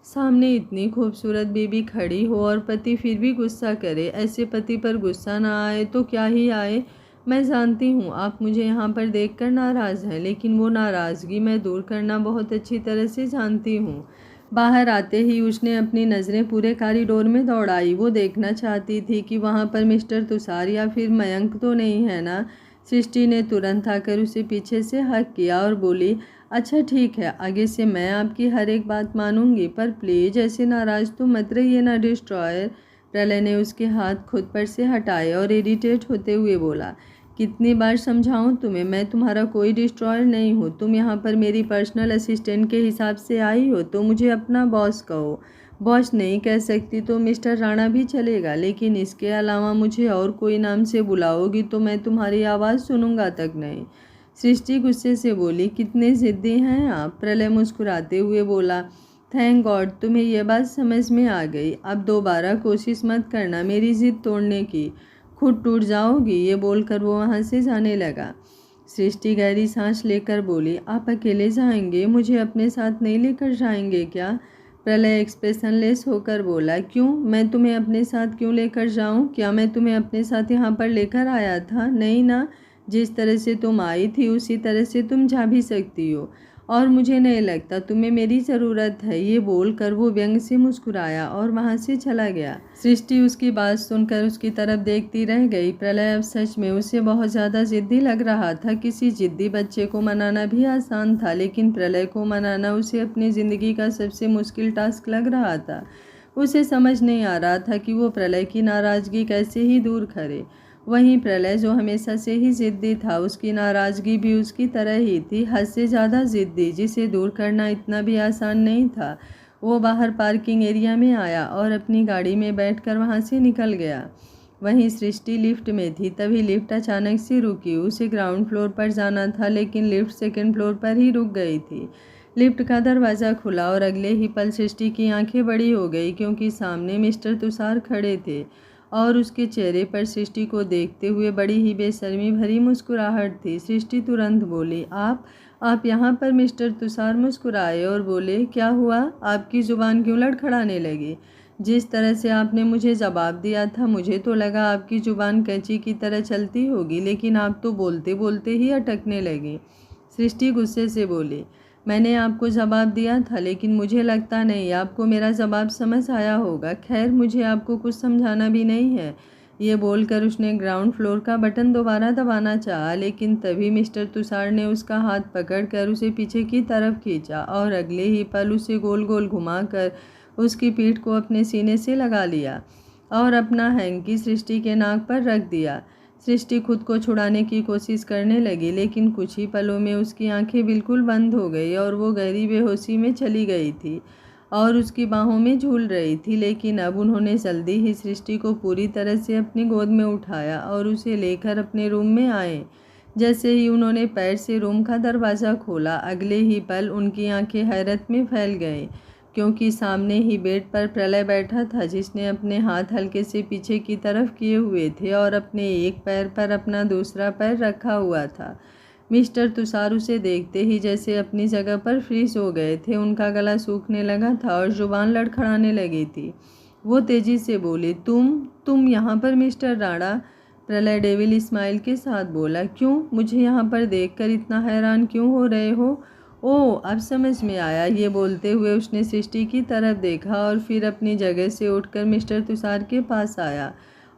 सामने इतनी खूबसूरत बीबी खड़ी हो और पति फिर भी गुस्सा करे। ऐसे पति पर गुस्सा ना आए तो क्या ही आए। मैं जानती हूँ आप मुझे यहाँ पर देखकर नाराज़ हैं, लेकिन वो नाराज़गी मैं दूर करना बहुत अच्छी तरह से जानती हूँ। बाहर आते ही उसने अपनी नज़रें पूरे कॉरिडोर में दौड़ाई। वो देखना चाहती थी कि वहाँ पर मिस्टर तुषार या फिर मयंक तो नहीं है ना। सृष्टि ने तुरंत आकर उसे पीछे से हक किया और बोली, अच्छा ठीक है, आगे से मैं आपकी हर एक बात मानूंगी, पर प्लीज़ ऐसे नाराज़ तो मत रहिए ना डिस्ट्रॉयर। प्रलय ने उसके हाथ खुद पर से हटाए और इरिटेट होते हुए बोला, कितनी बार समझाऊं तुम्हें, मैं तुम्हारा कोई डिस्ट्रॉयर नहीं हूँ। तुम यहाँ पर मेरी पर्सनल असिस्टेंट के हिसाब से आई हो तो मुझे अपना बॉस कहो। बॉस नहीं कह सकती तो मिस्टर राणा भी चलेगा, लेकिन इसके अलावा मुझे और कोई नाम से बुलाओगी तो मैं तुम्हारी आवाज़ सुनूंगा तक नहीं। सृष्टि गुस्से से बोली, कितने ज़िद्दी हैं आप? प्रलय मुस्कुराते हुए बोला, थैंक गॉड तुम्हें यह बात समझ में आ गई। अब दोबारा कोशिश मत करना मेरी ज़िद तोड़ने की, खुद टूट जाओगी। ये बोलकर वो वहाँ से जाने लगा। सृष्टि गहरी सांस लेकर बोली, आप अकेले जाएंगे, मुझे अपने साथ नहीं लेकर जाएंगे क्या? प्रलय एक्सप्रेशनलेस होकर बोला, क्यों? मैं तुम्हें अपने साथ क्यों लेकर जाऊं? क्या मैं तुम्हें अपने साथ यहाँ पर लेकर आया था? नहीं ना। जिस तरह से तुम आई थी उसी तरह से तुम जा भी सकती हो, और मुझे नहीं लगता तुम्हें मेरी ज़रूरत है। ये बोलकर वो व्यंग से मुस्कुराया और वहाँ से चला गया। सृष्टि उसकी बात सुनकर उसकी तरफ देखती रह गई। प्रलय अब सच में उसे बहुत ज़्यादा ज़िद्दी लग रहा था। किसी ज़िद्दी बच्चे को मनाना भी आसान था, लेकिन प्रलय को मनाना उसे अपनी ज़िंदगी का सबसे मुश्किल टास्क लग रहा था। उसे समझ नहीं आ रहा था कि वो प्रलय की नाराज़गी कैसे ही दूर करे। वहीं प्रलय जो हमेशा से ही ज़िद्दी था, उसकी नाराज़गी भी उसकी तरह ही थी, हद से ज़्यादा ज़िद्दी, जिसे दूर करना इतना भी आसान नहीं था। वो बाहर पार्किंग एरिया में आया और अपनी गाड़ी में बैठकर वहाँ से निकल गया। वहीं सृष्टि लिफ्ट में थी, तभी लिफ्ट अचानक से रुकी। उसे ग्राउंड फ्लोर पर जाना था, लेकिन लिफ्ट सेकंड फ्लोर पर ही रुक गई थी। लिफ्ट का दरवाज़ा खुला और अगले ही पल सृष्टि की आंखें बड़ी हो गई, क्योंकि सामने मिस्टर तुषार खड़े थे और उसके चेहरे पर सृष्टि को देखते हुए बड़ी ही बेशर्मी भरी मुस्कुराहट थी। सृष्टि तुरंत बोली, आप यहाँ पर? मिस्टर तुषार मुस्कुराए और बोले, क्या हुआ? आपकी ज़ुबान क्यों लड़खड़ाने लगी? जिस तरह से आपने मुझे जवाब दिया था, मुझे तो लगा आपकी ज़ुबान कैंची की तरह चलती होगी, लेकिन आप तो बोलते बोलते ही अटकने लगी। सृष्टि गुस्से से बोली, मैंने आपको जवाब दिया था, लेकिन मुझे लगता नहीं आपको मेरा जवाब समझ आया होगा। खैर, मुझे आपको कुछ समझाना भी नहीं है। ये बोलकर उसने ग्राउंड फ्लोर का बटन दोबारा दबाना चाहा, लेकिन तभी मिस्टर तुषार ने उसका हाथ पकड़कर उसे पीछे की तरफ खींचा और अगले ही पल उसे गोल गोल घुमाकर उसकी पीठ को अपने सीने से लगा लिया और अपना हैंकी सृष्टि के नाक पर रख दिया। सृष्टि खुद को छुड़ाने की कोशिश करने लगी, लेकिन कुछ ही पलों में उसकी आंखें बिल्कुल बंद हो गई और वो गहरी बेहोशी में चली गई थी और उसकी बाहों में झूल रही थी। लेकिन अब उन्होंने जल्दी ही सृष्टि को पूरी तरह से अपनी गोद में उठाया और उसे लेकर अपने रूम में आए। जैसे ही उन्होंने पैर से रूम का दरवाज़ा खोला, अगले ही पल उनकी आंखें हैरत में फैल गईं, क्योंकि सामने ही बेड पर प्रलय बैठा था, जिसने अपने हाथ हल्के से पीछे की तरफ किए हुए थे और अपने एक पैर पर अपना दूसरा पैर रखा हुआ था। मिस्टर तुषार उसे देखते ही जैसे अपनी जगह पर फ्रीज हो गए थे। उनका गला सूखने लगा था और जुबान लड़खड़ाने लगी थी। वो तेजी से बोले, तुम यहाँ पर मिस्टर राणा? प्रलय डेविल स्माइल के साथ बोला, क्यों? मुझे यहाँ पर देखकर इतना हैरान क्यों हो रहे हो? ओह, अब समझ में आया। ये बोलते हुए उसने सृष्टि की तरफ देखा और फिर अपनी जगह से उठकर मिस्टर तुषार के पास आया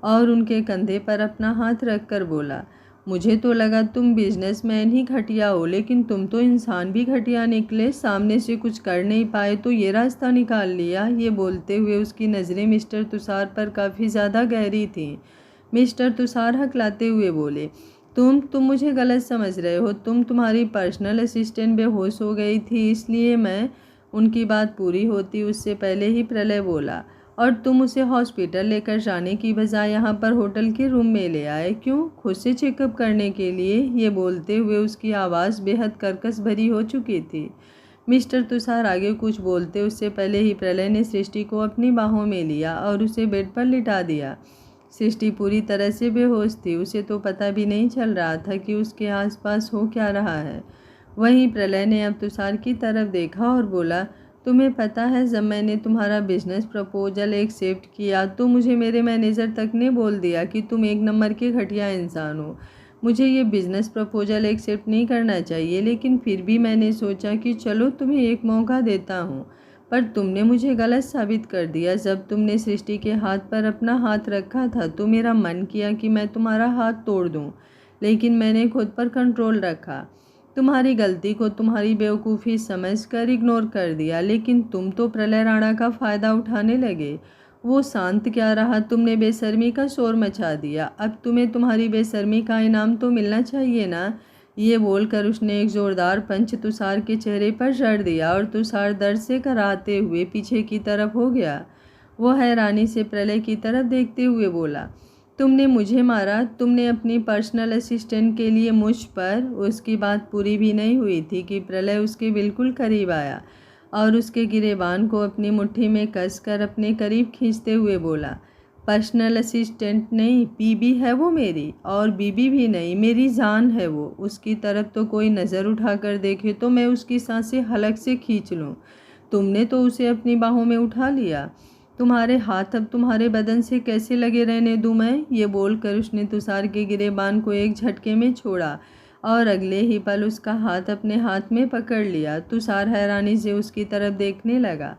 और उनके कंधे पर अपना हाथ रखकर बोला, मुझे तो लगा तुम बिजनेसमैन ही घटिया हो, लेकिन तुम तो इंसान भी घटिया निकले। सामने से कुछ कर नहीं पाए तो ये रास्ता निकाल लिया। ये बोलते हुए उसकी नज़रें मिस्टर तुषार पर काफ़ी ज़्यादा गहरी थीं। मिस्टर तुषार हकलाते हुए बोले, तुम मुझे गलत समझ रहे हो। तुम्हारी पर्सनल असिस्टेंट बेहोश हो गई थी, इसलिए मैं उनकी बात पूरी होती उससे पहले ही प्रलय बोला, और तुम उसे हॉस्पिटल लेकर जाने की बजाय यहाँ पर होटल के रूम में ले आए। क्यों? खुद से चेकअप करने के लिए? ये बोलते हुए उसकी आवाज़ बेहद कर्कश भरी हो चुकी थी। मिस्टर तुषार आगे कुछ बोलते उससे पहले ही प्रलय ने सृष्टि को अपनी बाहों में लिया और उसे बेड पर लिटा दिया। सृष्टि पूरी तरह से बेहोश थी। उसे तो पता भी नहीं चल रहा था कि उसके आसपास हो क्या रहा है। वहीं प्रलय ने अब तुषार की तरफ देखा और बोला, तुम्हें पता है, जब मैंने तुम्हारा बिजनेस प्रपोजल एक्सेप्ट किया तो मुझे मेरे मैनेजर तक ने बोल दिया कि तुम एक नंबर के घटिया इंसान हो। मुझे ये बिजनेस प्रपोजल एक्सेप्ट नहीं करना चाहिए, लेकिन फिर भी मैंने सोचा कि चलो तुम्हें एक मौका देता हूँ। पर तुमने मुझे गलत साबित कर दिया। जब तुमने सृष्टि के हाथ पर अपना हाथ रखा था तो मेरा मन किया कि मैं तुम्हारा हाथ तोड़ दूं, लेकिन मैंने खुद पर कंट्रोल रखा। तुम्हारी गलती को तुम्हारी बेवकूफ़ी समझकर इग्नोर कर दिया, लेकिन तुम तो प्रलय राणा का फ़ायदा उठाने लगे। वो शांत क्या रहा, तुमने बेशर्मी का शोर मचा दिया। अब तुम्हें तुम्हारी बेशर्मी का इनाम तो मिलना चाहिए ना। ये बोलकर उसने एक जोरदार पंच तुषार के चेहरे पर जड़ दिया और तुषार दर्द से कराहते हुए पीछे की तरफ हो गया। वो हैरानी से प्रलय की तरफ देखते हुए बोला, तुमने मुझे मारा? तुमने अपनी पर्सनल असिस्टेंट के लिए मुझ पर? उसकी बात पूरी भी नहीं हुई थी कि प्रलय उसके बिल्कुल करीब आया और उसके गिरेबान को अपनी मुट्ठी में कसकर अपने करीब खींचते हुए बोला, पर्सनल असिस्टेंट नहीं, बीबी है वो मेरी, और बीबी भी नहीं, मेरी जान है वो। उसकी तरफ तो कोई नज़र उठाकर देखे तो मैं उसकी सांसें हलक से खींच लूँ। तुमने तो उसे अपनी बाहों में उठा लिया। तुम्हारे हाथ अब तुम्हारे बदन से कैसे लगे रहने दूँ मैं? ये बोलकर उसने तुषार के गिरेबान को एक झटके में छोड़ा और अगले ही पल उसका हाथ अपने हाथ में पकड़ लिया। तुषार हैरानी से उसकी तरफ देखने लगा।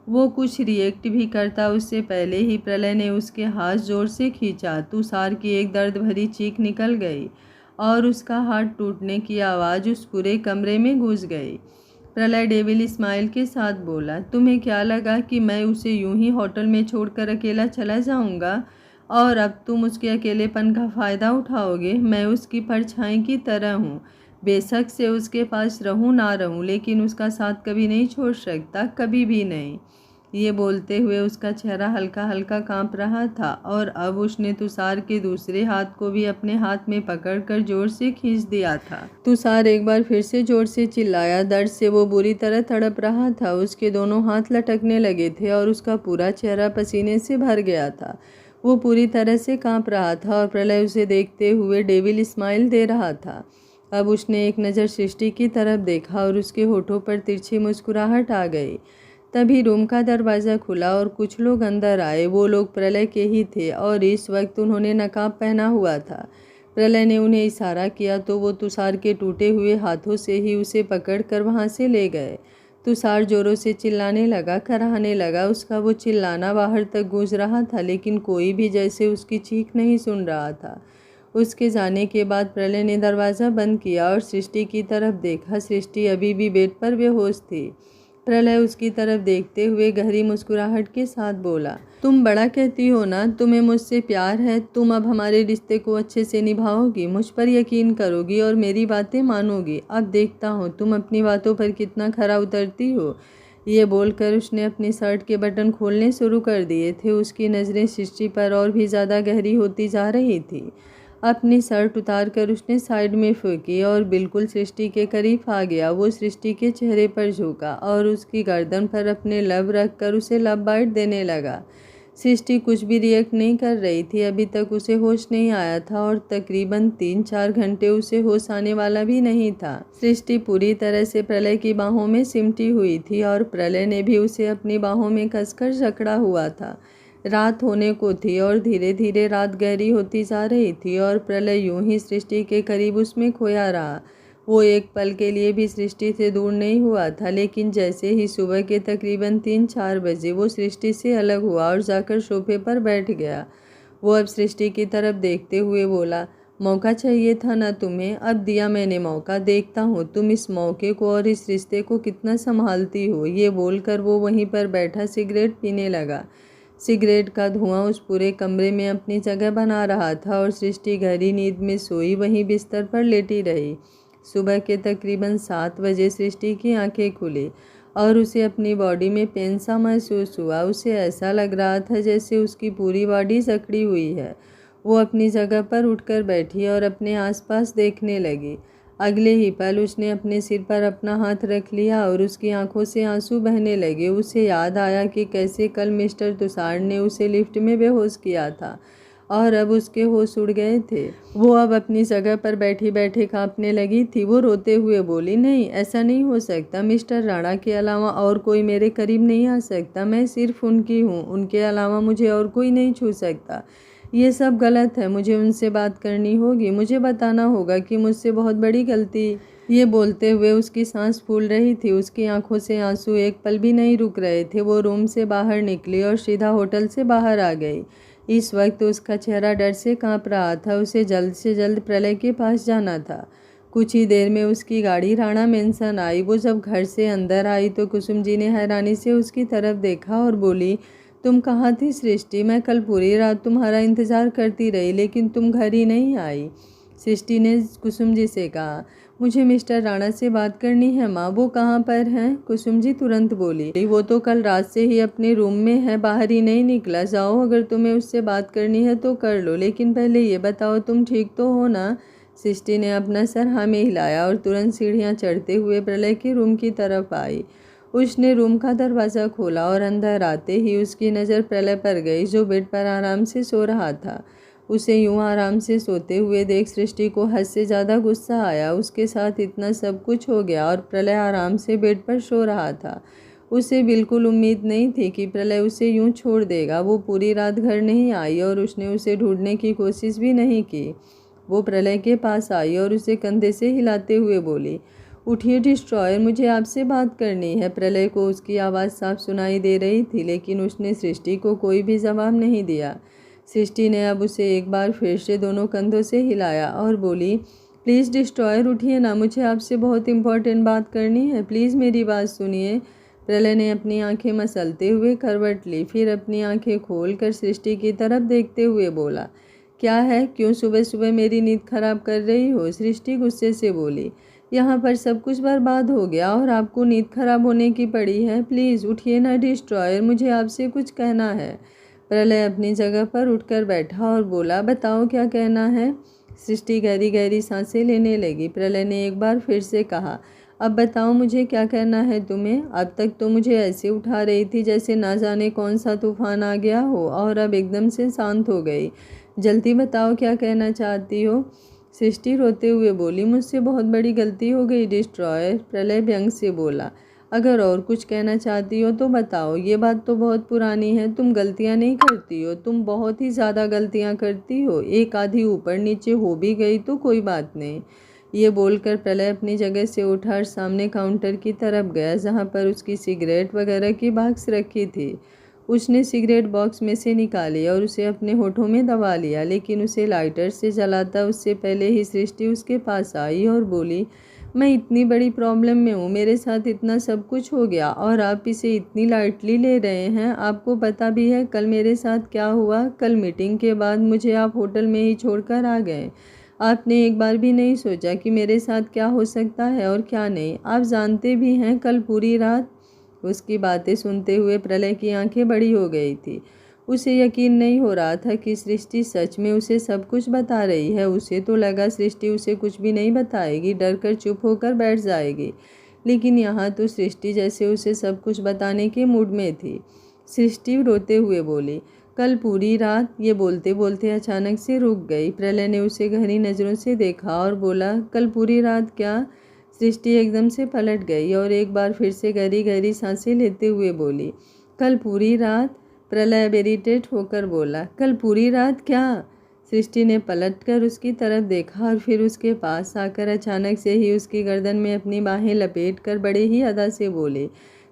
वो कुछ रिएक्ट भी करता उससे पहले ही प्रलय ने उसके हाथ जोर से खींचा। तुषार की एक दर्द भरी चीख निकल गई और उसका हाथ टूटने की आवाज़ उस पूरे कमरे में गूंज गई। प्रलय डेविल स्माइल के साथ बोला, तुम्हें क्या लगा कि मैं उसे यूं ही होटल में छोड़कर अकेला चला जाऊंगा और अब तुम उसके अकेलेपन का फ़ायदा उठाओगे? मैं उसकी परछाई की तरह हूँ, बेशक से उसके पास रहूं ना रहूं, लेकिन उसका साथ कभी नहीं छोड़ सकता, कभी भी नहीं। ये बोलते हुए उसका चेहरा हल्का हल्का कांप रहा था और अब उसने तुषार के दूसरे हाथ को भी अपने हाथ में पकड़कर जोर से खींच दिया था। तुषार एक बार फिर से जोर से चिल्लाया। दर्द से वो बुरी तरह तड़प रहा था। उसके दोनों हाथ लटकने लगे थे और उसका पूरा चेहरा पसीने से भर गया था। वो पूरी तरह से कांप रहा था और प्रलय उसे देखते हुए डेविल स्माइल दे रहा था। अब उसने एक नज़र सृष्टि की तरफ देखा और उसके होठों पर तिरछी मुस्कुराहट आ गई। तभी रूम का दरवाज़ा खुला और कुछ लोग अंदर आए। वो लोग प्रलय के ही थे और इस वक्त उन्होंने नकाब पहना हुआ था। प्रलय ने उन्हें इशारा किया तो वो तुषार के टूटे हुए हाथों से ही उसे पकड़कर वहाँ से ले गए। तुषार जोरों से चिल्लाने लगा, कराहने लगा। उसका वो चिल्लाना बाहर तक गूंज रहा था, लेकिन कोई भी जैसे उसकी चीख नहीं सुन रहा था। उसके जाने के बाद प्रलय ने दरवाज़ा बंद किया और सृष्टि की तरफ देखा। सृष्टि अभी भी बेड पर बेहोश थी। प्रलय उसकी तरफ देखते हुए गहरी मुस्कुराहट के साथ बोला, तुम बड़ा कहती हो ना, तुम्हें मुझसे प्यार है, तुम अब हमारे रिश्ते को अच्छे से निभाओगी, मुझ पर यकीन करोगी और मेरी बातें मानोगी। अब देखता हूँ तुम अपनी बातों पर कितना खरा उतरती हो। ये बोलकर उसने अपनी शर्ट के बटन खोलने शुरू कर दिए थे। उसकी नज़रें सृष्टि पर और भी ज़्यादा गहरी होती जा रही थी। अपनी शर्ट उतार कर उसने साइड में फेंकी और बिल्कुल सृष्टि के करीब आ गया। वो सृष्टि के चेहरे पर झुका और उसकी गर्दन पर अपने लब रख कर उसे लब बाइट देने लगा। सृष्टि कुछ भी रिएक्ट नहीं कर रही थी। अभी तक उसे होश नहीं आया था और तकरीबन 3-4 घंटे उसे होश आने वाला भी नहीं था। सृष्टि पूरी तरह से प्रलय की बाहों में सिमटी हुई थी और प्रलय ने भी उसे अपनी बाहों में कसकर जकड़ा हुआ था। रात होने को थी और धीरे धीरे रात गहरी होती जा रही थी और प्रलय यूं ही सृष्टि के करीब उसमें खोया रहा। वो एक पल के लिए भी सृष्टि से दूर नहीं हुआ था, लेकिन जैसे ही सुबह के तकरीबन 3-4 बजे वो सृष्टि से अलग हुआ और जाकर सोफे पर बैठ गया। वो अब सृष्टि की तरफ देखते हुए बोला, मौका चाहिए था ना तुम्हें, अब दिया मैंने मौका, देखता हूँ तुम इस मौके को और इस रिश्ते को कितना संभालती हो। ये बोलकर वो वहीं पर बैठा सिगरेट पीने लगा। सिगरेट का धुआं उस पूरे कमरे में अपनी जगह बना रहा था और सृष्टि गहरी नींद में सोई वहीं बिस्तर पर लेटी रही। सुबह के तकरीबन 7 बजे सृष्टि की आंखें खुली और उसे अपनी बॉडी में पेन सा महसूस हुआ। उसे ऐसा लग रहा था जैसे उसकी पूरी बॉडी जकड़ी हुई है। वो अपनी जगह पर उठकर बैठी और अपने आसपास देखने लगी। अगले ही पल उसने अपने सिर पर अपना हाथ रख लिया और उसकी आंखों से आंसू बहने लगे। उसे याद आया कि कैसे कल मिस्टर तुषार ने उसे लिफ्ट में बेहोश किया था और अब उसके होश उड़ गए थे। वो अब अपनी जगह पर बैठी बैठे कांपने लगी थी। वो रोते हुए बोली, नहीं, ऐसा नहीं हो सकता। मिस्टर राणा के अलावा और कोई मेरे करीब नहीं आ सकता। मैं सिर्फ उनकी हूँ, उनके अलावा मुझे और कोई नहीं छू सकता। ये सब गलत है। मुझे उनसे बात करनी होगी। मुझे बताना होगा कि मुझसे बहुत बड़ी गलती। ये बोलते हुए उसकी सांस फूल रही थी। उसकी आंखों से आंसू एक पल भी नहीं रुक रहे थे। वो रूम से बाहर निकली और सीधा होटल से बाहर आ गई। इस वक्त उसका चेहरा डर से कांप रहा था। उसे जल्द से जल्द प्रलय के पास जाना था। कुछ ही देर में उसकी गाड़ी राणा मेंशन आई। वो जब घर से अंदर आई तो कुसुम जी ने हैरानी से उसकी तरफ देखा और बोली, तुम कहाँ थी सृष्टि? मैं कल पूरी रात तुम्हारा इंतज़ार करती रही, लेकिन तुम घर ही नहीं आई। सृष्टि ने कुसुम जी से कहा, मुझे मिस्टर राणा से बात करनी है माँ। वो कहाँ पर हैं? कुसुम जी तुरंत बोली, वो तो कल रात से ही अपने रूम में है, बाहर ही नहीं निकला। जाओ, अगर तुम्हें उससे बात करनी है तो कर लो, लेकिन पहले ये बताओ तुम ठीक तो हो ना? सृष्टि ने अपना सर हाँ में हिलाया और तुरंत सीढ़ियाँ चढ़ते हुए प्रलय के रूम की तरफ आई। उसने रूम का दरवाज़ा खोला और अंदर आते ही उसकी नज़र प्रलय पर गई, जो बेड पर आराम से सो रहा था। उसे यूं आराम से सोते हुए देख सृष्टि को हद से ज़्यादा गुस्सा आया। उसके साथ इतना सब कुछ हो गया और प्रलय आराम से बेड पर सो रहा था। उसे बिल्कुल उम्मीद नहीं थी कि प्रलय उसे यूं छोड़ देगा। वो पूरी रात घर नहीं आई और उसने उसे ढूंढने की कोशिश भी नहीं की। वो प्रलय के पास आई और उसे कंधे से हिलाते हुए बोली, उठिए डिस्ट्रॉयर, मुझे आपसे बात करनी है। प्रलय को उसकी आवाज़ साफ सुनाई दे रही थी, लेकिन उसने सृष्टि को कोई भी जवाब नहीं दिया। सृष्टि ने अब उसे एक बार फिर से दोनों कंधों से हिलाया और बोली, प्लीज़ डिस्ट्रॉयर उठिए ना, मुझे आपसे बहुत इम्पोर्टेंट बात करनी है, प्लीज़ मेरी बात सुनिए। प्रलय ने अपनी आंखें मसलते हुए करवट ली, फिर अपनी आंखें खोलकर सृष्टि की तरफ देखते हुए बोला, क्या है, क्यों सुबह सुबह मेरी नींद खराब कर रही हो? सृष्टि गुस्से से बोली, यहाँ पर सब कुछ बर्बाद हो गया और आपको नींद खराब होने की पड़ी है। प्लीज़ उठिए ना डिस्ट्रॉयर, मुझे आपसे कुछ कहना है। प्रलय अपनी जगह पर उठकर बैठा और बोला, बताओ क्या कहना है। सृष्टि गहरी गहरी सांसें लेने लगी। प्रलय ने एक बार फिर से कहा, अब बताओ मुझे क्या कहना है तुम्हें। अब तक तो मुझे ऐसे उठा रही थी जैसे ना जाने कौन सा तूफान आ गया हो, और अब एकदम से शांत हो गई। जल्दी बताओ क्या कहना चाहती हो। सृष्टि रोते हुए बोली, मुझसे बहुत बड़ी गलती हो गई डिस्ट्रॉयर। प्रलय व्यंग से बोला, अगर और कुछ कहना चाहती हो तो बताओ, ये बात तो बहुत पुरानी है, तुम गलतियां नहीं करती हो, तुम बहुत ही ज़्यादा गलतियां करती हो, एक आधी ऊपर नीचे हो भी गई तो कोई बात नहीं। ये बोलकर प्रलय अपनी जगह से उठा और सामने काउंटर की तरफ गया जहाँ पर उसकी सिगरेट वगैरह की बॉक्स रखी थी। उसने सिगरेट बॉक्स में से निकाली और उसे अपने होठों में दबा लिया, लेकिन उसे लाइटर से जलाता उससे पहले ही सृष्टि उसके पास आई और बोली, मैं इतनी बड़ी प्रॉब्लम में हूँ, मेरे साथ इतना सब कुछ हो गया और आप इसे इतनी लाइटली ले रहे हैं। आपको पता भी है कल मेरे साथ क्या हुआ। कल मीटिंग के बाद मुझे आप होटल में ही छोड़कर आ गए। आपने एक बार भी नहीं सोचा कि मेरे साथ क्या हो सकता है और क्या नहीं। आप जानते भी हैं कल पूरी रात। उसकी बातें सुनते हुए प्रलय की आंखें बड़ी हो गई थी। उसे यकीन नहीं हो रहा था कि सृष्टि सच में उसे सब कुछ बता रही है। उसे तो लगा सृष्टि उसे कुछ भी नहीं बताएगी, डर कर चुप होकर बैठ जाएगी, लेकिन यहाँ तो सृष्टि जैसे उसे सब कुछ बताने के मूड में थी। सृष्टि रोते हुए बोली, कल पूरी रात। ये बोलते बोलते अचानक से रुक गई। प्रलय ने उसे गहरी नज़रों से देखा और बोला, कल पूरी रात क्या? सृष्टि एकदम से पलट गई और एक बार फिर से गहरी गहरी सांसें लेते हुए बोली, कल पूरी रात। प्रलय इरिटेट होकर बोला, कल पूरी रात क्या? सृष्टि ने पलटकर उसकी तरफ देखा और फिर उसके पास आकर अचानक से ही उसकी गर्दन में अपनी बाहें लपेटकर बड़े ही अदा से बोले,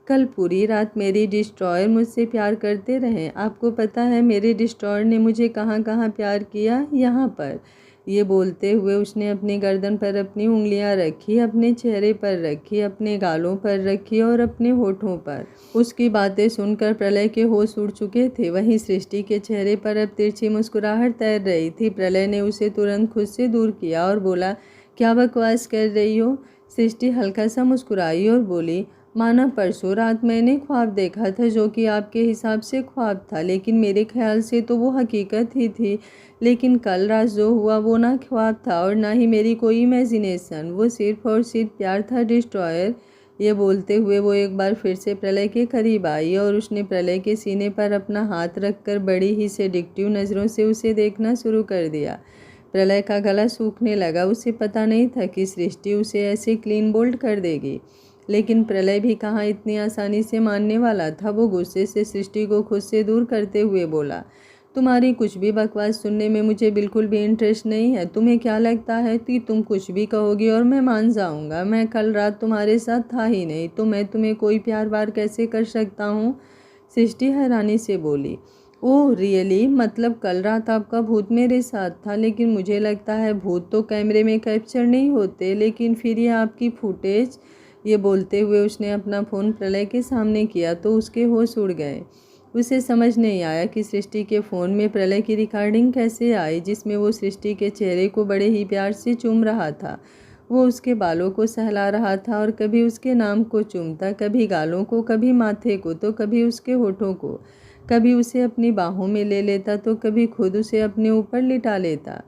कल पूरी रात मेरी डिस्ट्रॉयर मुझसे प्यार करते रहे। आपको पता है मेरे डिस्ट्रॉयर ने मुझे कहाँ कहाँ प्यार किया? यहाँ पर। ये बोलते हुए उसने अपनी गर्दन पर अपनी उंगलियां रखी, अपने चेहरे पर रखी, अपने गालों पर रखी और अपने होठों पर। उसकी बातें सुनकर प्रलय के होश उड़ चुके थे। वहीं सृष्टि के चेहरे पर अब तिरछी मुस्कुराहट तैर रही थी। प्रलय ने उसे तुरंत खुद से दूर किया और बोला, क्या बकवास कर रही हो? सृष्टि हल्का सा मुस्कुराई और बोली, माना परसों रात मैंने ख्वाब देखा था जो कि आपके हिसाब से ख्वाब था, लेकिन मेरे ख्याल से तो वो हकीकत ही थी। लेकिन कल रात जो हुआ वो ना ख्वाब था और ना ही मेरी कोई इमेजिनेशन, वो सिर्फ और सिर्फ प्यार था डिस्ट्रॉयर। ये बोलते हुए वो एक बार फिर से प्रलय के करीब आई और उसने प्रलय के सीने पर अपना हाथ रखकर बड़ी ही सेडिक्टिव नज़रों से उसे देखना शुरू कर दिया। प्रलय का गला सूखने लगा। उसे पता नहीं था कि सृष्टि उसे ऐसे क्लीन बोल्ड कर देगी, लेकिन प्रलय भी कहाँ इतनी आसानी से मानने वाला था। वो गुस्से से सृष्टि को खुद से दूर करते हुए बोला, तुम्हारी कुछ भी बकवास सुनने में मुझे बिल्कुल भी इंटरेस्ट नहीं है। तुम्हें क्या लगता है कि तुम कुछ भी कहोगी और मैं मान जाऊंगा? मैं कल रात तुम्हारे साथ था ही नहीं, तो मैं तुम्हें कोई प्यार वार कैसे कर सकता हूँ? सृष्टि हैरानी से बोली, ओह रियली? मतलब कल रात आपका भूत मेरे साथ था? लेकिन मुझे लगता है भूत तो कैमरे में कैप्चर नहीं होते, लेकिन फिर ये आपकी फुटेज। ये बोलते हुए उसने अपना फ़ोन प्रलय के सामने किया तो उसके होश उड़ गए। उसे समझ नहीं आया कि सृष्टि के फ़ोन में प्रलय की रिकॉर्डिंग कैसे आई, जिसमें वो सृष्टि के चेहरे को बड़े ही प्यार से चूम रहा था। वो उसके बालों को सहला रहा था और कभी उसके नाम को चूमता, कभी गालों को, कभी माथे को, तो कभी उसके होठों को। कभी उसे अपनी बाहों में ले लेता तो कभी खुद उसे अपने ऊपर लिटा लेता।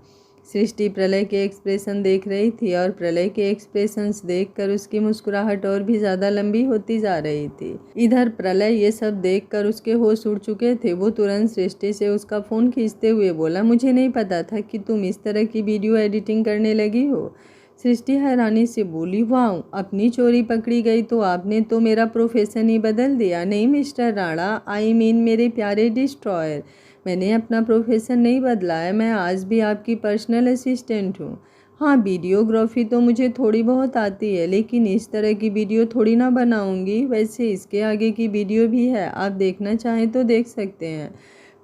सृष्टि प्रलय के एक्सप्रेशन देख रही थी और प्रलय के एक्सप्रेशंस देखकर उसकी मुस्कुराहट और भी ज़्यादा लंबी होती जा रही थी। इधर प्रलय ये सब देखकर उसके होश उड़ चुके थे। वो तुरंत सृष्टि से उसका फ़ोन खींचते हुए बोला, मुझे नहीं पता था कि तुम इस तरह की वीडियो एडिटिंग करने लगी हो। सृष्टि हैरानी से बोली, वाह, अपनी चोरी पकड़ी गई तो आपने तो मेरा प्रोफेशन ही बदल दिया। नहीं मिस्टर राणा, आई मीन मेरे प्यारे डिस्ट्रॉयर, मैंने अपना प्रोफेशन नहीं बदला है। मैं आज भी आपकी पर्सनल असिस्टेंट हूँ। हाँ, वीडियोग्राफी तो मुझे थोड़ी बहुत आती है, लेकिन इस तरह की वीडियो थोड़ी ना बनाऊँगी। वैसे इसके आगे की वीडियो भी है, आप देखना चाहें तो देख सकते हैं।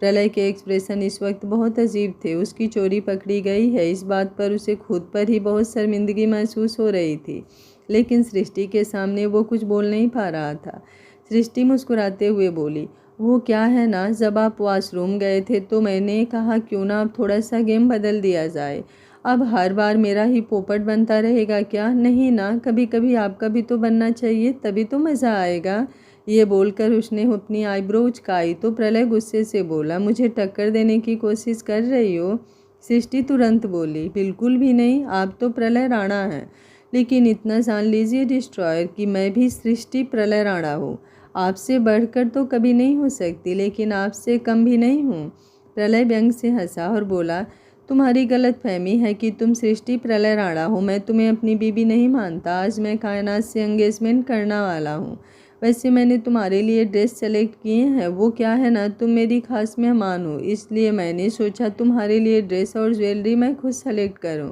प्रलय के एक्सप्रेशन इस वक्त बहुत अजीब थे। उसकी चोरी पकड़ी गई है, इस बात पर उसे खुद पर ही बहुत शर्मिंदगी महसूस हो रही थी, लेकिन सृष्टि के सामने वो कुछ बोल नहीं पा रहा था। सृष्टि मुस्कुराते हुए बोली, वो क्या है ना, जब आप वॉशरूम गए थे तो मैंने कहा क्यों ना अब थोड़ा सा गेम बदल दिया जाए। अब हर बार मेरा ही पोपट बनता रहेगा क्या? नहीं ना, कभी कभी आपका भी तो बनना चाहिए, तभी तो मज़ा आएगा। ये बोलकर उसने अपनी आईब्रो उचकाई तो प्रलय गुस्से से बोला, मुझे टक्कर देने की कोशिश कर रही हो? सृष्टि तुरंत बोली, बिल्कुल भी नहीं, आप तो प्रलय राणा हैं। लेकिन इतना जान लीजिए डिस्ट्रॉयर कि मैं भी सृष्टि प्रलय राणा हूँ। आपसे बढ़कर तो कभी नहीं हो सकती, लेकिन आपसे कम भी नहीं हूँ। प्रलय व्यंग से हंसा और बोला, तुम्हारी गलत फहमी है कि तुम सृष्टि प्रलय राणा हो। मैं तुम्हें अपनी बीबी नहीं मानता। आज मैं कायनात से एंगेजमेंट करने वाला हूँ। वैसे मैंने तुम्हारे लिए ड्रेस सेलेक्ट किए हैं। वो क्या है ना, तुम मेरी खास मेहमान हो, इसलिए मैंने सोचा तुम्हारे लिए ड्रेस और ज्वेलरी मैं खुद सेलेक्ट करूं।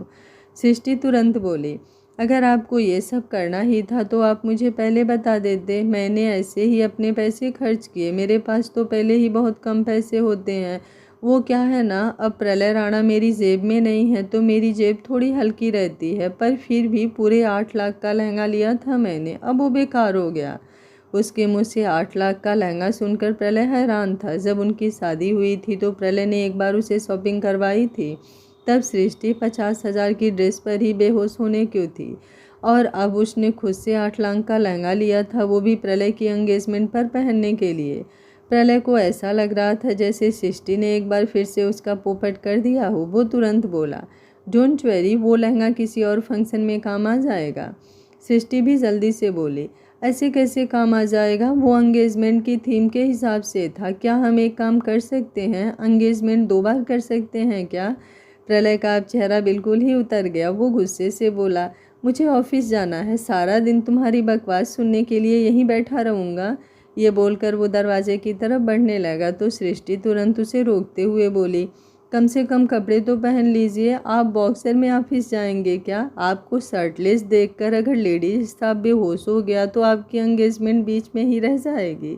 सृष्टि तुरंत बोली, अगर आपको ये सब करना ही था तो आप मुझे पहले बता देते। मैंने ऐसे ही अपने पैसे खर्च किए, मेरे पास तो पहले ही बहुत कम पैसे होते हैं। वो क्या है ना, अब प्रलय राणा मेरी जेब में नहीं है तो मेरी जेब थोड़ी हल्की रहती है, पर फिर भी पूरे 8 लाख का लहंगा लिया था मैंने, अब वो बेकार हो गया। उसके मुँह से 8 लाख का लहंगा सुनकर प्रलय हैरान था। जब उनकी शादी हुई थी तो प्रलय ने एक बार उसे शॉपिंग करवाई थी, तब सृष्टि 50,000 की ड्रेस पर ही बेहोश होने क्यों थी, और अब उसने खुद से 8 लाख का लहंगा लिया था, वो भी प्रलय की एंगेजमेंट पर पहनने के लिए। प्रलय को ऐसा लग रहा था जैसे सृष्टि ने एक बार फिर से उसका पोपट कर दिया हो। वो तुरंत बोला, डोंट वरी, वो लहंगा किसी और फंक्शन में काम आ जाएगा। सृष्टि भी जल्दी से बोली, ऐसे कैसे काम आ जाएगा? वो एंगेजमेंट की थीम के हिसाब से था। क्या हम एक काम कर सकते हैं, एंगेजमेंट 2 बार कर सकते हैं क्या? प्रलय का अब चेहरा बिल्कुल ही उतर गया। वो गुस्से से बोला, मुझे ऑफिस जाना है, सारा दिन तुम्हारी बकवास सुनने के लिए यहीं बैठा रहूँगा। ये बोलकर वो दरवाजे की तरफ बढ़ने लगा तो सृष्टि तुरंत उसे रोकते हुए बोली, कम से कम कपड़े तो पहन लीजिए। आप बॉक्सर में ऑफिस जाएंगे क्या? आपको शर्टलेस देखकर अगर लेडीज स्टाफ बेहोश हो गया तो आपकी एंगेजमेंट बीच में ही रह जाएगी।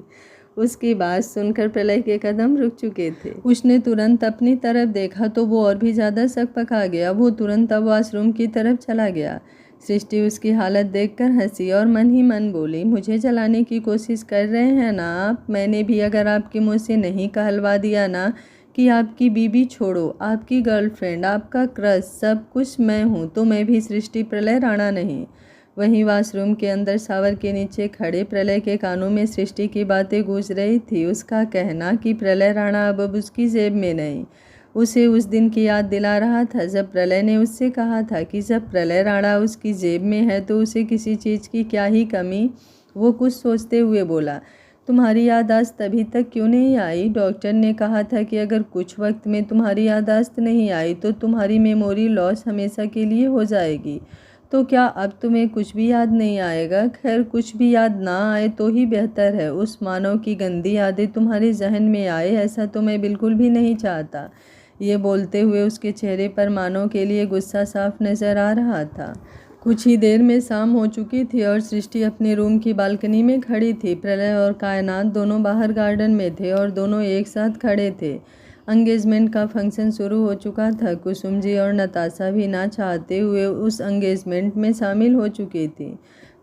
उसकी बात सुनकर प्रलय के कदम रुक चुके थे। उसने तुरंत अपनी तरफ देखा तो वो और भी ज़्यादा शक पका गया। वो तुरंत अब वॉशरूम की तरफ चला गया। सृष्टि उसकी हालत देखकर हंसी और मन ही मन बोली, मुझे जलाने की कोशिश कर रहे हैं ना आप? मैंने भी अगर आपके मुँह से नहीं कहलवा दिया ना कि आपकी बीबी छोड़ो, आपकी गर्लफ्रेंड, आपका क्रश, सब कुछ मैं हूँ, तो मैं भी सृष्टि प्रलय राणा नहीं। वहीं वॉशरूम के अंदर शावर के नीचे खड़े प्रलय के कानों में सृष्टि की बातें गूंज रही थी। उसका कहना कि प्रलय राणा अब उसकी जेब में नहीं, उसे उस दिन की याद दिला रहा था जब प्रलय ने उससे कहा था कि जब प्रलय राणा उसकी जेब में है तो उसे किसी चीज़ की क्या ही कमी। वो कुछ सोचते हुए बोला, तुम्हारी याददाश्त अभी तक क्यों नहीं आई? डॉक्टर ने कहा था कि अगर कुछ वक्त में तुम्हारी याददाश्त नहीं आई तो तुम्हारी मेमोरी लॉस हमेशा के लिए हो जाएगी। तो क्या अब तुम्हें कुछ भी याद नहीं आएगा? खैर, कुछ भी याद ना आए तो ही बेहतर है। उस मानव की गंदी यादें तुम्हारे जहन में आए, ऐसा तो मैं बिल्कुल भी नहीं चाहता। ये बोलते हुए उसके चेहरे पर मानव के लिए गुस्सा साफ नजर आ रहा था। कुछ ही देर में शाम हो चुकी थी और सृष्टि अपने रूम की बालकनी में खड़ी थी। प्रलय और कायनात दोनों बाहर गार्डन में थे और दोनों एक साथ खड़े थे। एंगेजमेंट का फंक्शन शुरू हो चुका था। कुसुम जी और नताशा भी ना चाहते हुए उस एंगेजमेंट में शामिल हो चुकी थी।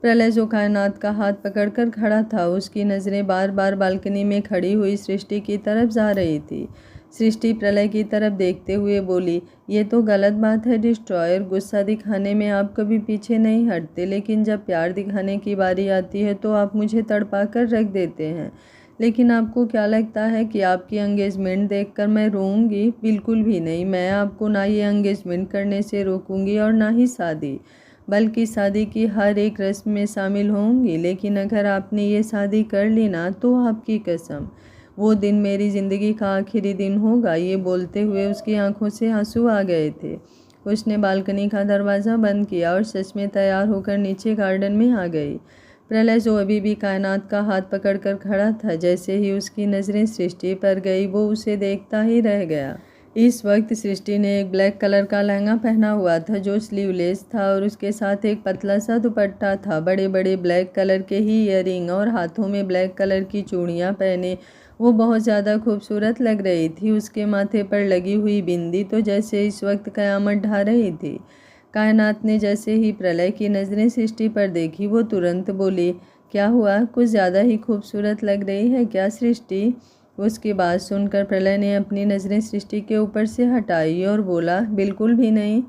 प्रलय जो कायनात का हाथ पकड़कर खड़ा था, उसकी नज़रें बार बार बालकनी में खड़ी हुई सृष्टि की तरफ जा रही थी। सृष्टि प्रलय की तरफ देखते हुए बोली, ये तो गलत बात है डिस्ट्रॉयर, गुस्सा दिखाने में आप कभी पीछे नहीं हटते, लेकिन जब प्यार दिखाने की बारी आती है तो आप मुझे तड़पा कर रख देते हैं। लेकिन आपको क्या लगता है कि आपकी एंगेजमेंट देखकर मैं रोऊंगी? बिल्कुल भी नहीं। मैं आपको ना ये एंगेजमेंट करने से रोकूंगी और ना ही शादी, बल्कि शादी की हर एक रस्म में शामिल होंगी। लेकिन अगर आपने ये शादी कर ली ना तो आपकी कसम, वो दिन मेरी ज़िंदगी का आखिरी दिन होगा। ये बोलते हुए उसकी आंखों से आंसू आ गए थे। उसने बालकनी का दरवाज़ा बंद किया और सच में तैयार होकर नीचे गार्डन में आ गई। प्रलय जो अभी भी कायनात का हाथ पकड़कर खड़ा था, जैसे ही उसकी नज़रें सृष्टि पर गई वो उसे देखता ही रह गया। इस वक्त सृष्टि ने एक ब्लैक कलर का लहंगा पहना हुआ था जो स्लीवलेस था और उसके साथ एक पतला सा दुपट्टा था। बड़े बड़े ब्लैक कलर के ही ईयरिंग और हाथों में ब्लैक कलर की चूड़ियाँ पहने वो बहुत ज़्यादा खूबसूरत लग रही थी। उसके माथे पर लगी हुई बिंदी तो जैसे इस वक्त क़यामत ढा रही थी। कायनात ने जैसे ही प्रलय की नज़रें सृष्टि पर देखी वो तुरंत बोली, क्या हुआ, कुछ ज़्यादा ही खूबसूरत लग रही है क्या सृष्टि? उसकी बात सुनकर प्रलय ने अपनी नज़रें सृष्टि के ऊपर से हटाई और बोला, बिल्कुल भी नहीं।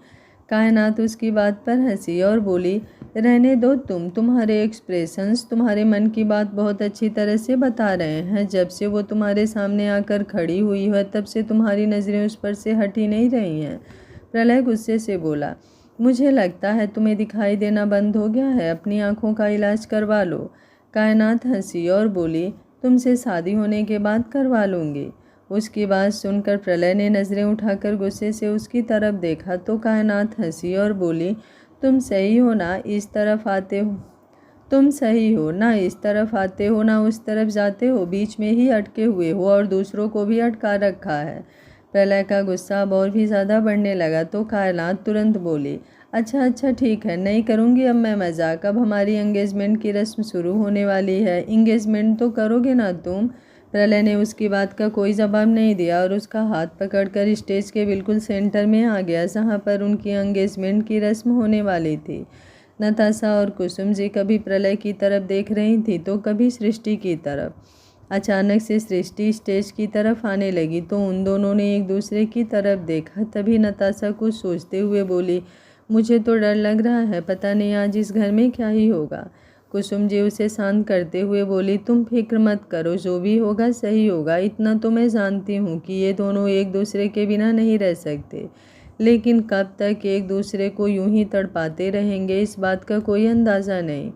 कायनात उसकी बात पर हंसी और बोली, रहने दो, तुम्हारे एक्सप्रेशंस तुम्हारे मन की बात बहुत अच्छी तरह से बता रहे हैं। जब से वो तुम्हारे सामने आकर खड़ी हुई है तब से तुम्हारी नज़रें उस पर से हटी नहीं रही हैं। प्रलय गुस्से से बोला, मुझे लगता है तुम्हें दिखाई देना बंद हो गया है, अपनी आँखों का इलाज करवा लो। कायनात हंसी और बोली, तुमसे शादी होने के बाद करवा लूँगी। उसकी बात सुनकर प्रलय ने नज़रें उठाकर गुस्से से उसकी तरफ देखा तो कायनात हंसी और बोली, तुम सही हो ना इस तरफ आते हो, तुम सही हो ना इस तरफ आते हो ना उस तरफ जाते हो, बीच में ही अटके हुए हो और दूसरों को भी अटका रखा है। प्रलय का गुस्सा अब और भी ज़्यादा बढ़ने लगा तो कायनात तुरंत बोली, अच्छा ठीक है, नहीं करूँगी अब मैं मजाक। अब हमारी एंगेजमेंट की रस्म शुरू होने वाली है, इंगेजमेंट तो करोगे ना तुम? प्रलय ने उसकी बात का कोई जवाब नहीं दिया और उसका हाथ पकड़कर स्टेज के बिल्कुल सेंटर में आ गया जहाँ पर उनकी एंगेजमेंट की रस्म होने वाली थी। नताशा और कुसुम जी कभी प्रलय की तरफ देख रही थी तो कभी सृष्टि की तरफ। अचानक से सृष्टि स्टेज की तरफ आने लगी तो उन दोनों ने एक दूसरे की तरफ देखा। तभी नताशा कुछ सोचते हुए बोली, मुझे तो डर लग रहा है, पता नहीं आज इस घर में क्या ही होगा। कुसुम जी उसे शांत करते हुए बोली, तुम फिक्र मत करो, जो भी होगा सही होगा। इतना तो मैं जानती हूँ कि ये दोनों एक दूसरे के बिना नहीं रह सकते, लेकिन कब तक एक दूसरे को यूं ही तड़पाते रहेंगे इस बात का कोई अंदाज़ा नहीं।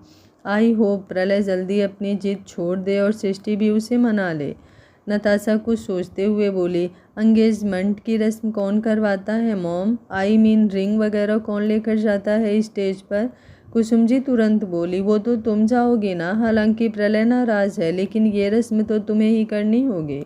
आई होप प्रलय जल्दी अपनी जिद छोड़ दे और सृष्टि भी उसे मना ले। नताशा कुछ सोचते हुए बोली, एंगेजमेंट की रस्म कौन करवाता है मॉम? आई मीन रिंग वगैरह कौन लेकर जाता है स्टेज पर? कुसुम जी तुरंत बोली, वो तो तुम जाओगे ना, हालांकि प्रलय नाराज है, लेकिन ये रस्म तो तुम्हें ही करनी होगी।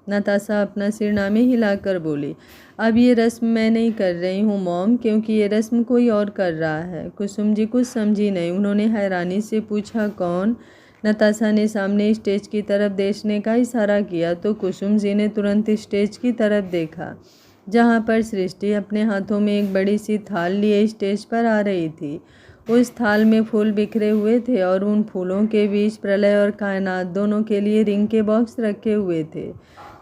नताशा अपना सिरनामे हिलाकर बोली, अब ये रस्म मैं नहीं कर रही हूँ मॉम, क्योंकि ये रस्म कोई और कर रहा है। कुसुम जी कुछ समझी नहीं, उन्होंने हैरानी से पूछा, कौन? नताशा ने सामने स्टेज की तरफ देखने का इशारा किया तो कुसुम जी ने तुरंत स्टेज की तरफ देखा जहाँ पर सृष्टि अपने हाथों में एक बड़ी सी थाल लिए स्टेज पर आ रही थी। उस थाल में फूल बिखरे हुए थे और उन फूलों के बीच प्रलय और कायनात दोनों के लिए रिंग के बॉक्स रखे हुए थे।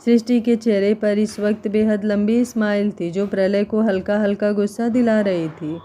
सृष्टि के चेहरे पर इस वक्त बेहद लंबी स्माइल थी जो प्रलय को हल्का हल्का गुस्सा दिला रही थी।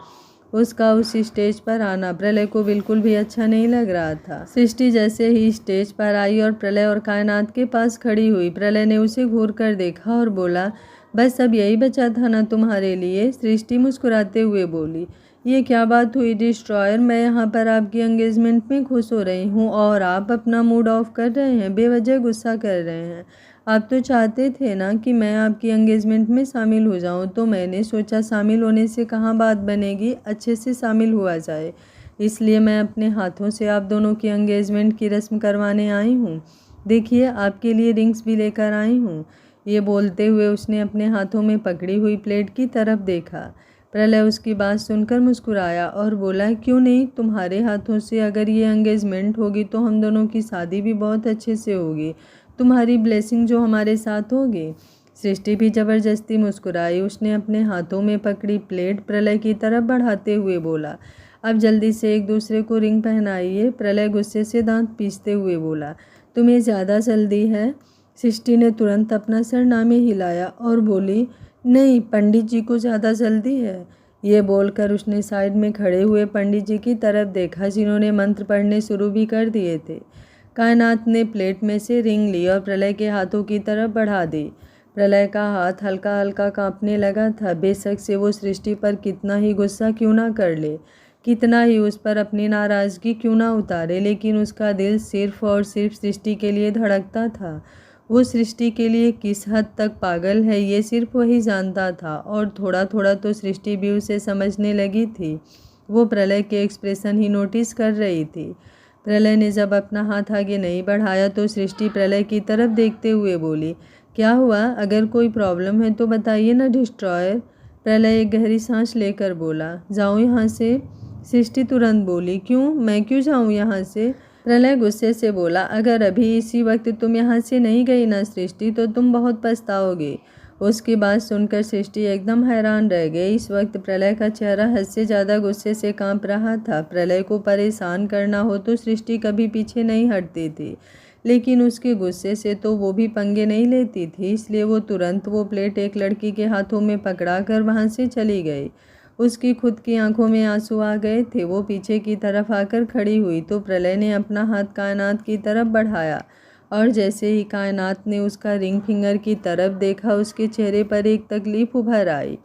उसका उस स्टेज पर आना प्रलय को बिल्कुल भी अच्छा नहीं लग रहा था। सृष्टि जैसे ही स्टेज पर आई और प्रलय और कायनात के पास खड़ी हुई, प्रलय ने उसे घूर कर देखा और बोला, बस अब यही बचा था ना तुम्हारे लिए? सृष्टि मुस्कुराते हुए बोली, ये क्या बात हुई डिस्ट्रॉयर, मैं यहाँ पर आपकी एंगेजमेंट में खुश हो रही हूँ और आप अपना मूड ऑफ कर रहे हैं, बेवजह गुस्सा कर रहे हैं। आप तो चाहते थे ना कि मैं आपकी एंगेजमेंट में शामिल हो जाऊं, तो मैंने सोचा शामिल होने से कहाँ बात बनेगी, अच्छे से शामिल हुआ जाए, इसलिए मैं अपने हाथों से आप दोनों की एंगेजमेंट की रस्म करवाने आई हूँ। देखिए, आपके लिए रिंग्स भी लेकर आई हूँ। ये बोलते हुए उसने अपने हाथों में पकड़ी हुई प्लेट की तरफ देखा। प्रलय उसकी बात सुनकर मुस्कुराया और बोला, क्यों नहीं, तुम्हारे हाथों से अगर ये एंगेजमेंट होगी तो हम दोनों की शादी भी बहुत अच्छे से होगी, तुम्हारी ब्लेसिंग जो हमारे साथ होगी। सृष्टि भी जबरदस्ती मुस्कुराई। उसने अपने हाथों में पकड़ी प्लेट प्रलय की तरफ बढ़ाते हुए बोला, अब जल्दी से एक दूसरे को रिंग पहनाइए। प्रलय गुस्से से दांत पीसते हुए बोला, तुम्हें ज़्यादा जल्दी है? सृष्टि ने तुरंत अपना सरनामे हिलाया और बोली, नहीं, पंडित जी को ज़्यादा जल्दी है। ये बोलकर उसने साइड में खड़े हुए पंडित जी की तरफ देखा जिन्होंने मंत्र पढ़ने शुरू भी कर दिए थे। कायनात ने प्लेट में से रिंग ली और प्रलय के हाथों की तरफ बढ़ा दी। प्रलय का हाथ हल्का हल्का कांपने लगा था। बेशक से वो सृष्टि पर कितना ही गुस्सा क्यों ना कर ले, कितना ही उस पर अपनी नाराज़गी क्यों ना उतारे, लेकिन उसका दिल सिर्फ और सिर्फ सृष्टि के लिए धड़कता था। वो सृष्टि के लिए किस हद तक पागल है ये सिर्फ वही जानता था और थोड़ा थोड़ा तो सृष्टि भी उसे समझने लगी थी। वो प्रलय के एक्सप्रेशन ही नोटिस कर रही थी। प्रलय ने जब अपना हाथ आगे नहीं बढ़ाया तो सृष्टि प्रलय की तरफ देखते हुए बोली, क्या हुआ? अगर कोई प्रॉब्लम है तो बताइए ना डिस्ट्रॉयर। प्रलय एक गहरी सांस लेकर बोला। जाऊँ यहाँ से? सृष्टि तुरंत बोली। क्यों? मैं क्यों जाऊँ यहाँ से? प्रलय गुस्से से बोला। अगर अभी इसी वक्त तुम यहाँ से नहीं गई ना सृष्टि, तो तुम बहुत पछताओगी। उसकी बात सुनकर सृष्टि एकदम हैरान रह गई। इस वक्त प्रलय का चेहरा हद से ज़्यादा गुस्से से कांप रहा था। प्रलय को परेशान करना हो तो सृष्टि कभी पीछे नहीं हटती थी, लेकिन उसके गुस्से से तो वो भी पंगे नहीं लेती थी। इसलिए वो तुरंत वो प्लेट एक लड़की के हाथों में पकड़ा कर वहाँ से चली गई। उसकी खुद की आंखों में आंसू आ गए थे। वो पीछे की तरफ आकर खड़ी हुई तो प्रलय ने अपना हाथ कायनात की तरफ बढ़ाया, और जैसे ही कायनात ने उसका रिंग फिंगर की तरफ देखा, उसके चेहरे पर एक तकलीफ उभर आई।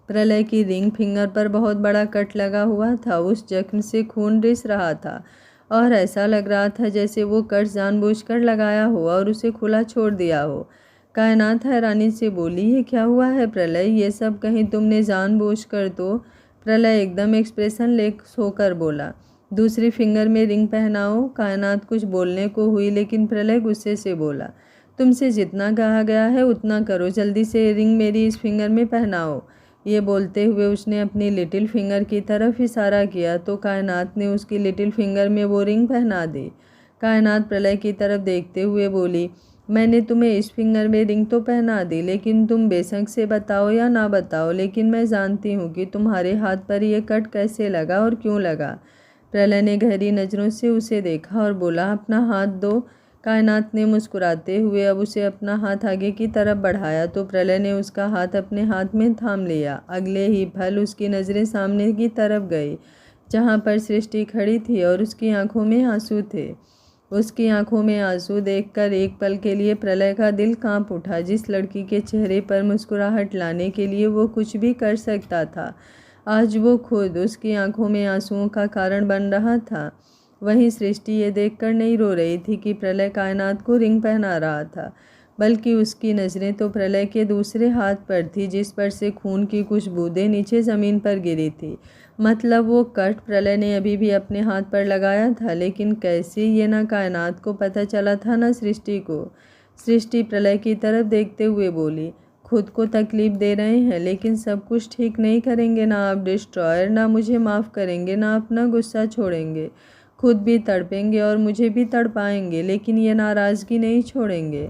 प्रलय की रिंग फिंगर पर बहुत बड़ा कट लगा हुआ था। उस जख्म से खून रिस रहा था और ऐसा लग रहा था जैसे वो कट जानबूझकर लगाया हो और उसे खुला छोड़ दिया हो। कायनात हैरानी से बोली, ये क्या हुआ है प्रलय? ये सब कहीं तुमने जानबूझकर तो? प्रलय एकदम एक्सप्रेशन लेस होकर बोला। दूसरी फिंगर में रिंग पहनाओ। कायनात कुछ बोलने को हुई, लेकिन प्रलय गुस्से से बोला, तुमसे जितना कहा गया है उतना करो, जल्दी से रिंग मेरी इस फिंगर में पहनाओ। ये बोलते हुए उसने अपनी लिटिल फिंगर की तरफ इशारा किया तो कायनात ने उसकी लिटिल फिंगर में वो रिंग पहना दी। कायनात प्रलय की तरफ देखते हुए बोली, मैंने तुम्हें इस फिंगर में रिंग तो पहना दी, लेकिन तुम बेशक से बताओ या ना बताओ, लेकिन मैं जानती हूँ कि तुम्हारे हाथ पर यह कट कैसे लगा और क्यों लगा। प्रलय ने गहरी नज़रों से उसे देखा और बोला, अपना हाथ दो। कायनात ने मुस्कुराते हुए अब उसे अपना हाथ आगे की तरफ बढ़ाया तो प्रलय ने उसका हाथ अपने हाथ में थाम लिया। अगले ही पल उसकी नज़रें सामने की तरफ गई, जहाँ पर सृष्टि खड़ी थी और उसकी आंखों में आंसू थे। उसकी आंखों में आंसू देखकर एक पल के लिए प्रलय का दिल कांप उठा। जिस लड़की के चेहरे पर मुस्कुराहट लाने के लिए वो कुछ भी कर सकता था, आज वो खुद उसकी आंखों में आंसुओं का कारण बन रहा था। वहीं सृष्टि ये देखकर नहीं रो रही थी कि प्रलय कायनात को रिंग पहना रहा था, बल्कि उसकी नज़रें तो प्रलय के दूसरे हाथ पर थी, जिस पर से खून की कुछ बूंदें नीचे ज़मीन पर गिरी थी। मतलब वो कट प्रलय ने अभी भी अपने हाथ पर लगाया था, लेकिन कैसे, ये ना कायनात को पता चला था ना सृष्टि को। सृष्टि प्रलय की तरफ देखते हुए बोली, खुद को तकलीफ दे रहे हैं, लेकिन सब कुछ ठीक नहीं करेंगे ना आप डिस्ट्रॉयर? ना मुझे माफ़ करेंगे, ना अपना गुस्सा छोड़ेंगे, खुद भी तड़पेंगे और मुझे भी तड़पाएंगे, लेकिन ये नाराज़गी नहीं छोड़ेंगे।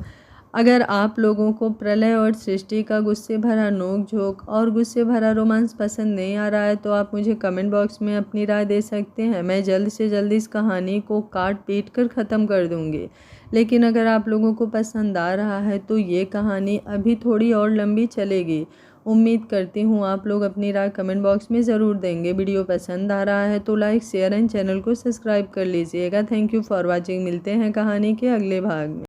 अगर आप लोगों को प्रलय और सृष्टि का गुस्से भरा नोक झोंक और गुस्से भरा रोमांस पसंद नहीं आ रहा है तो आप मुझे कमेंट बॉक्स में अपनी राय दे सकते हैं। मैं जल्द से जल्द इस कहानी को काट पीट कर ख़त्म कर दूंगी। लेकिन अगर आप लोगों को पसंद आ रहा है तो ये कहानी अभी थोड़ी और लंबी चलेगी। उम्मीद करती हूँ आप लोग अपनी राय कमेंट बॉक्स में ज़रूर देंगे। वीडियो पसंद आ रहा है तो लाइक शेयर एंड चैनल को सब्सक्राइब कर लीजिएगा। Thank you for watching. मिलते हैं कहानी के अगले भाग में।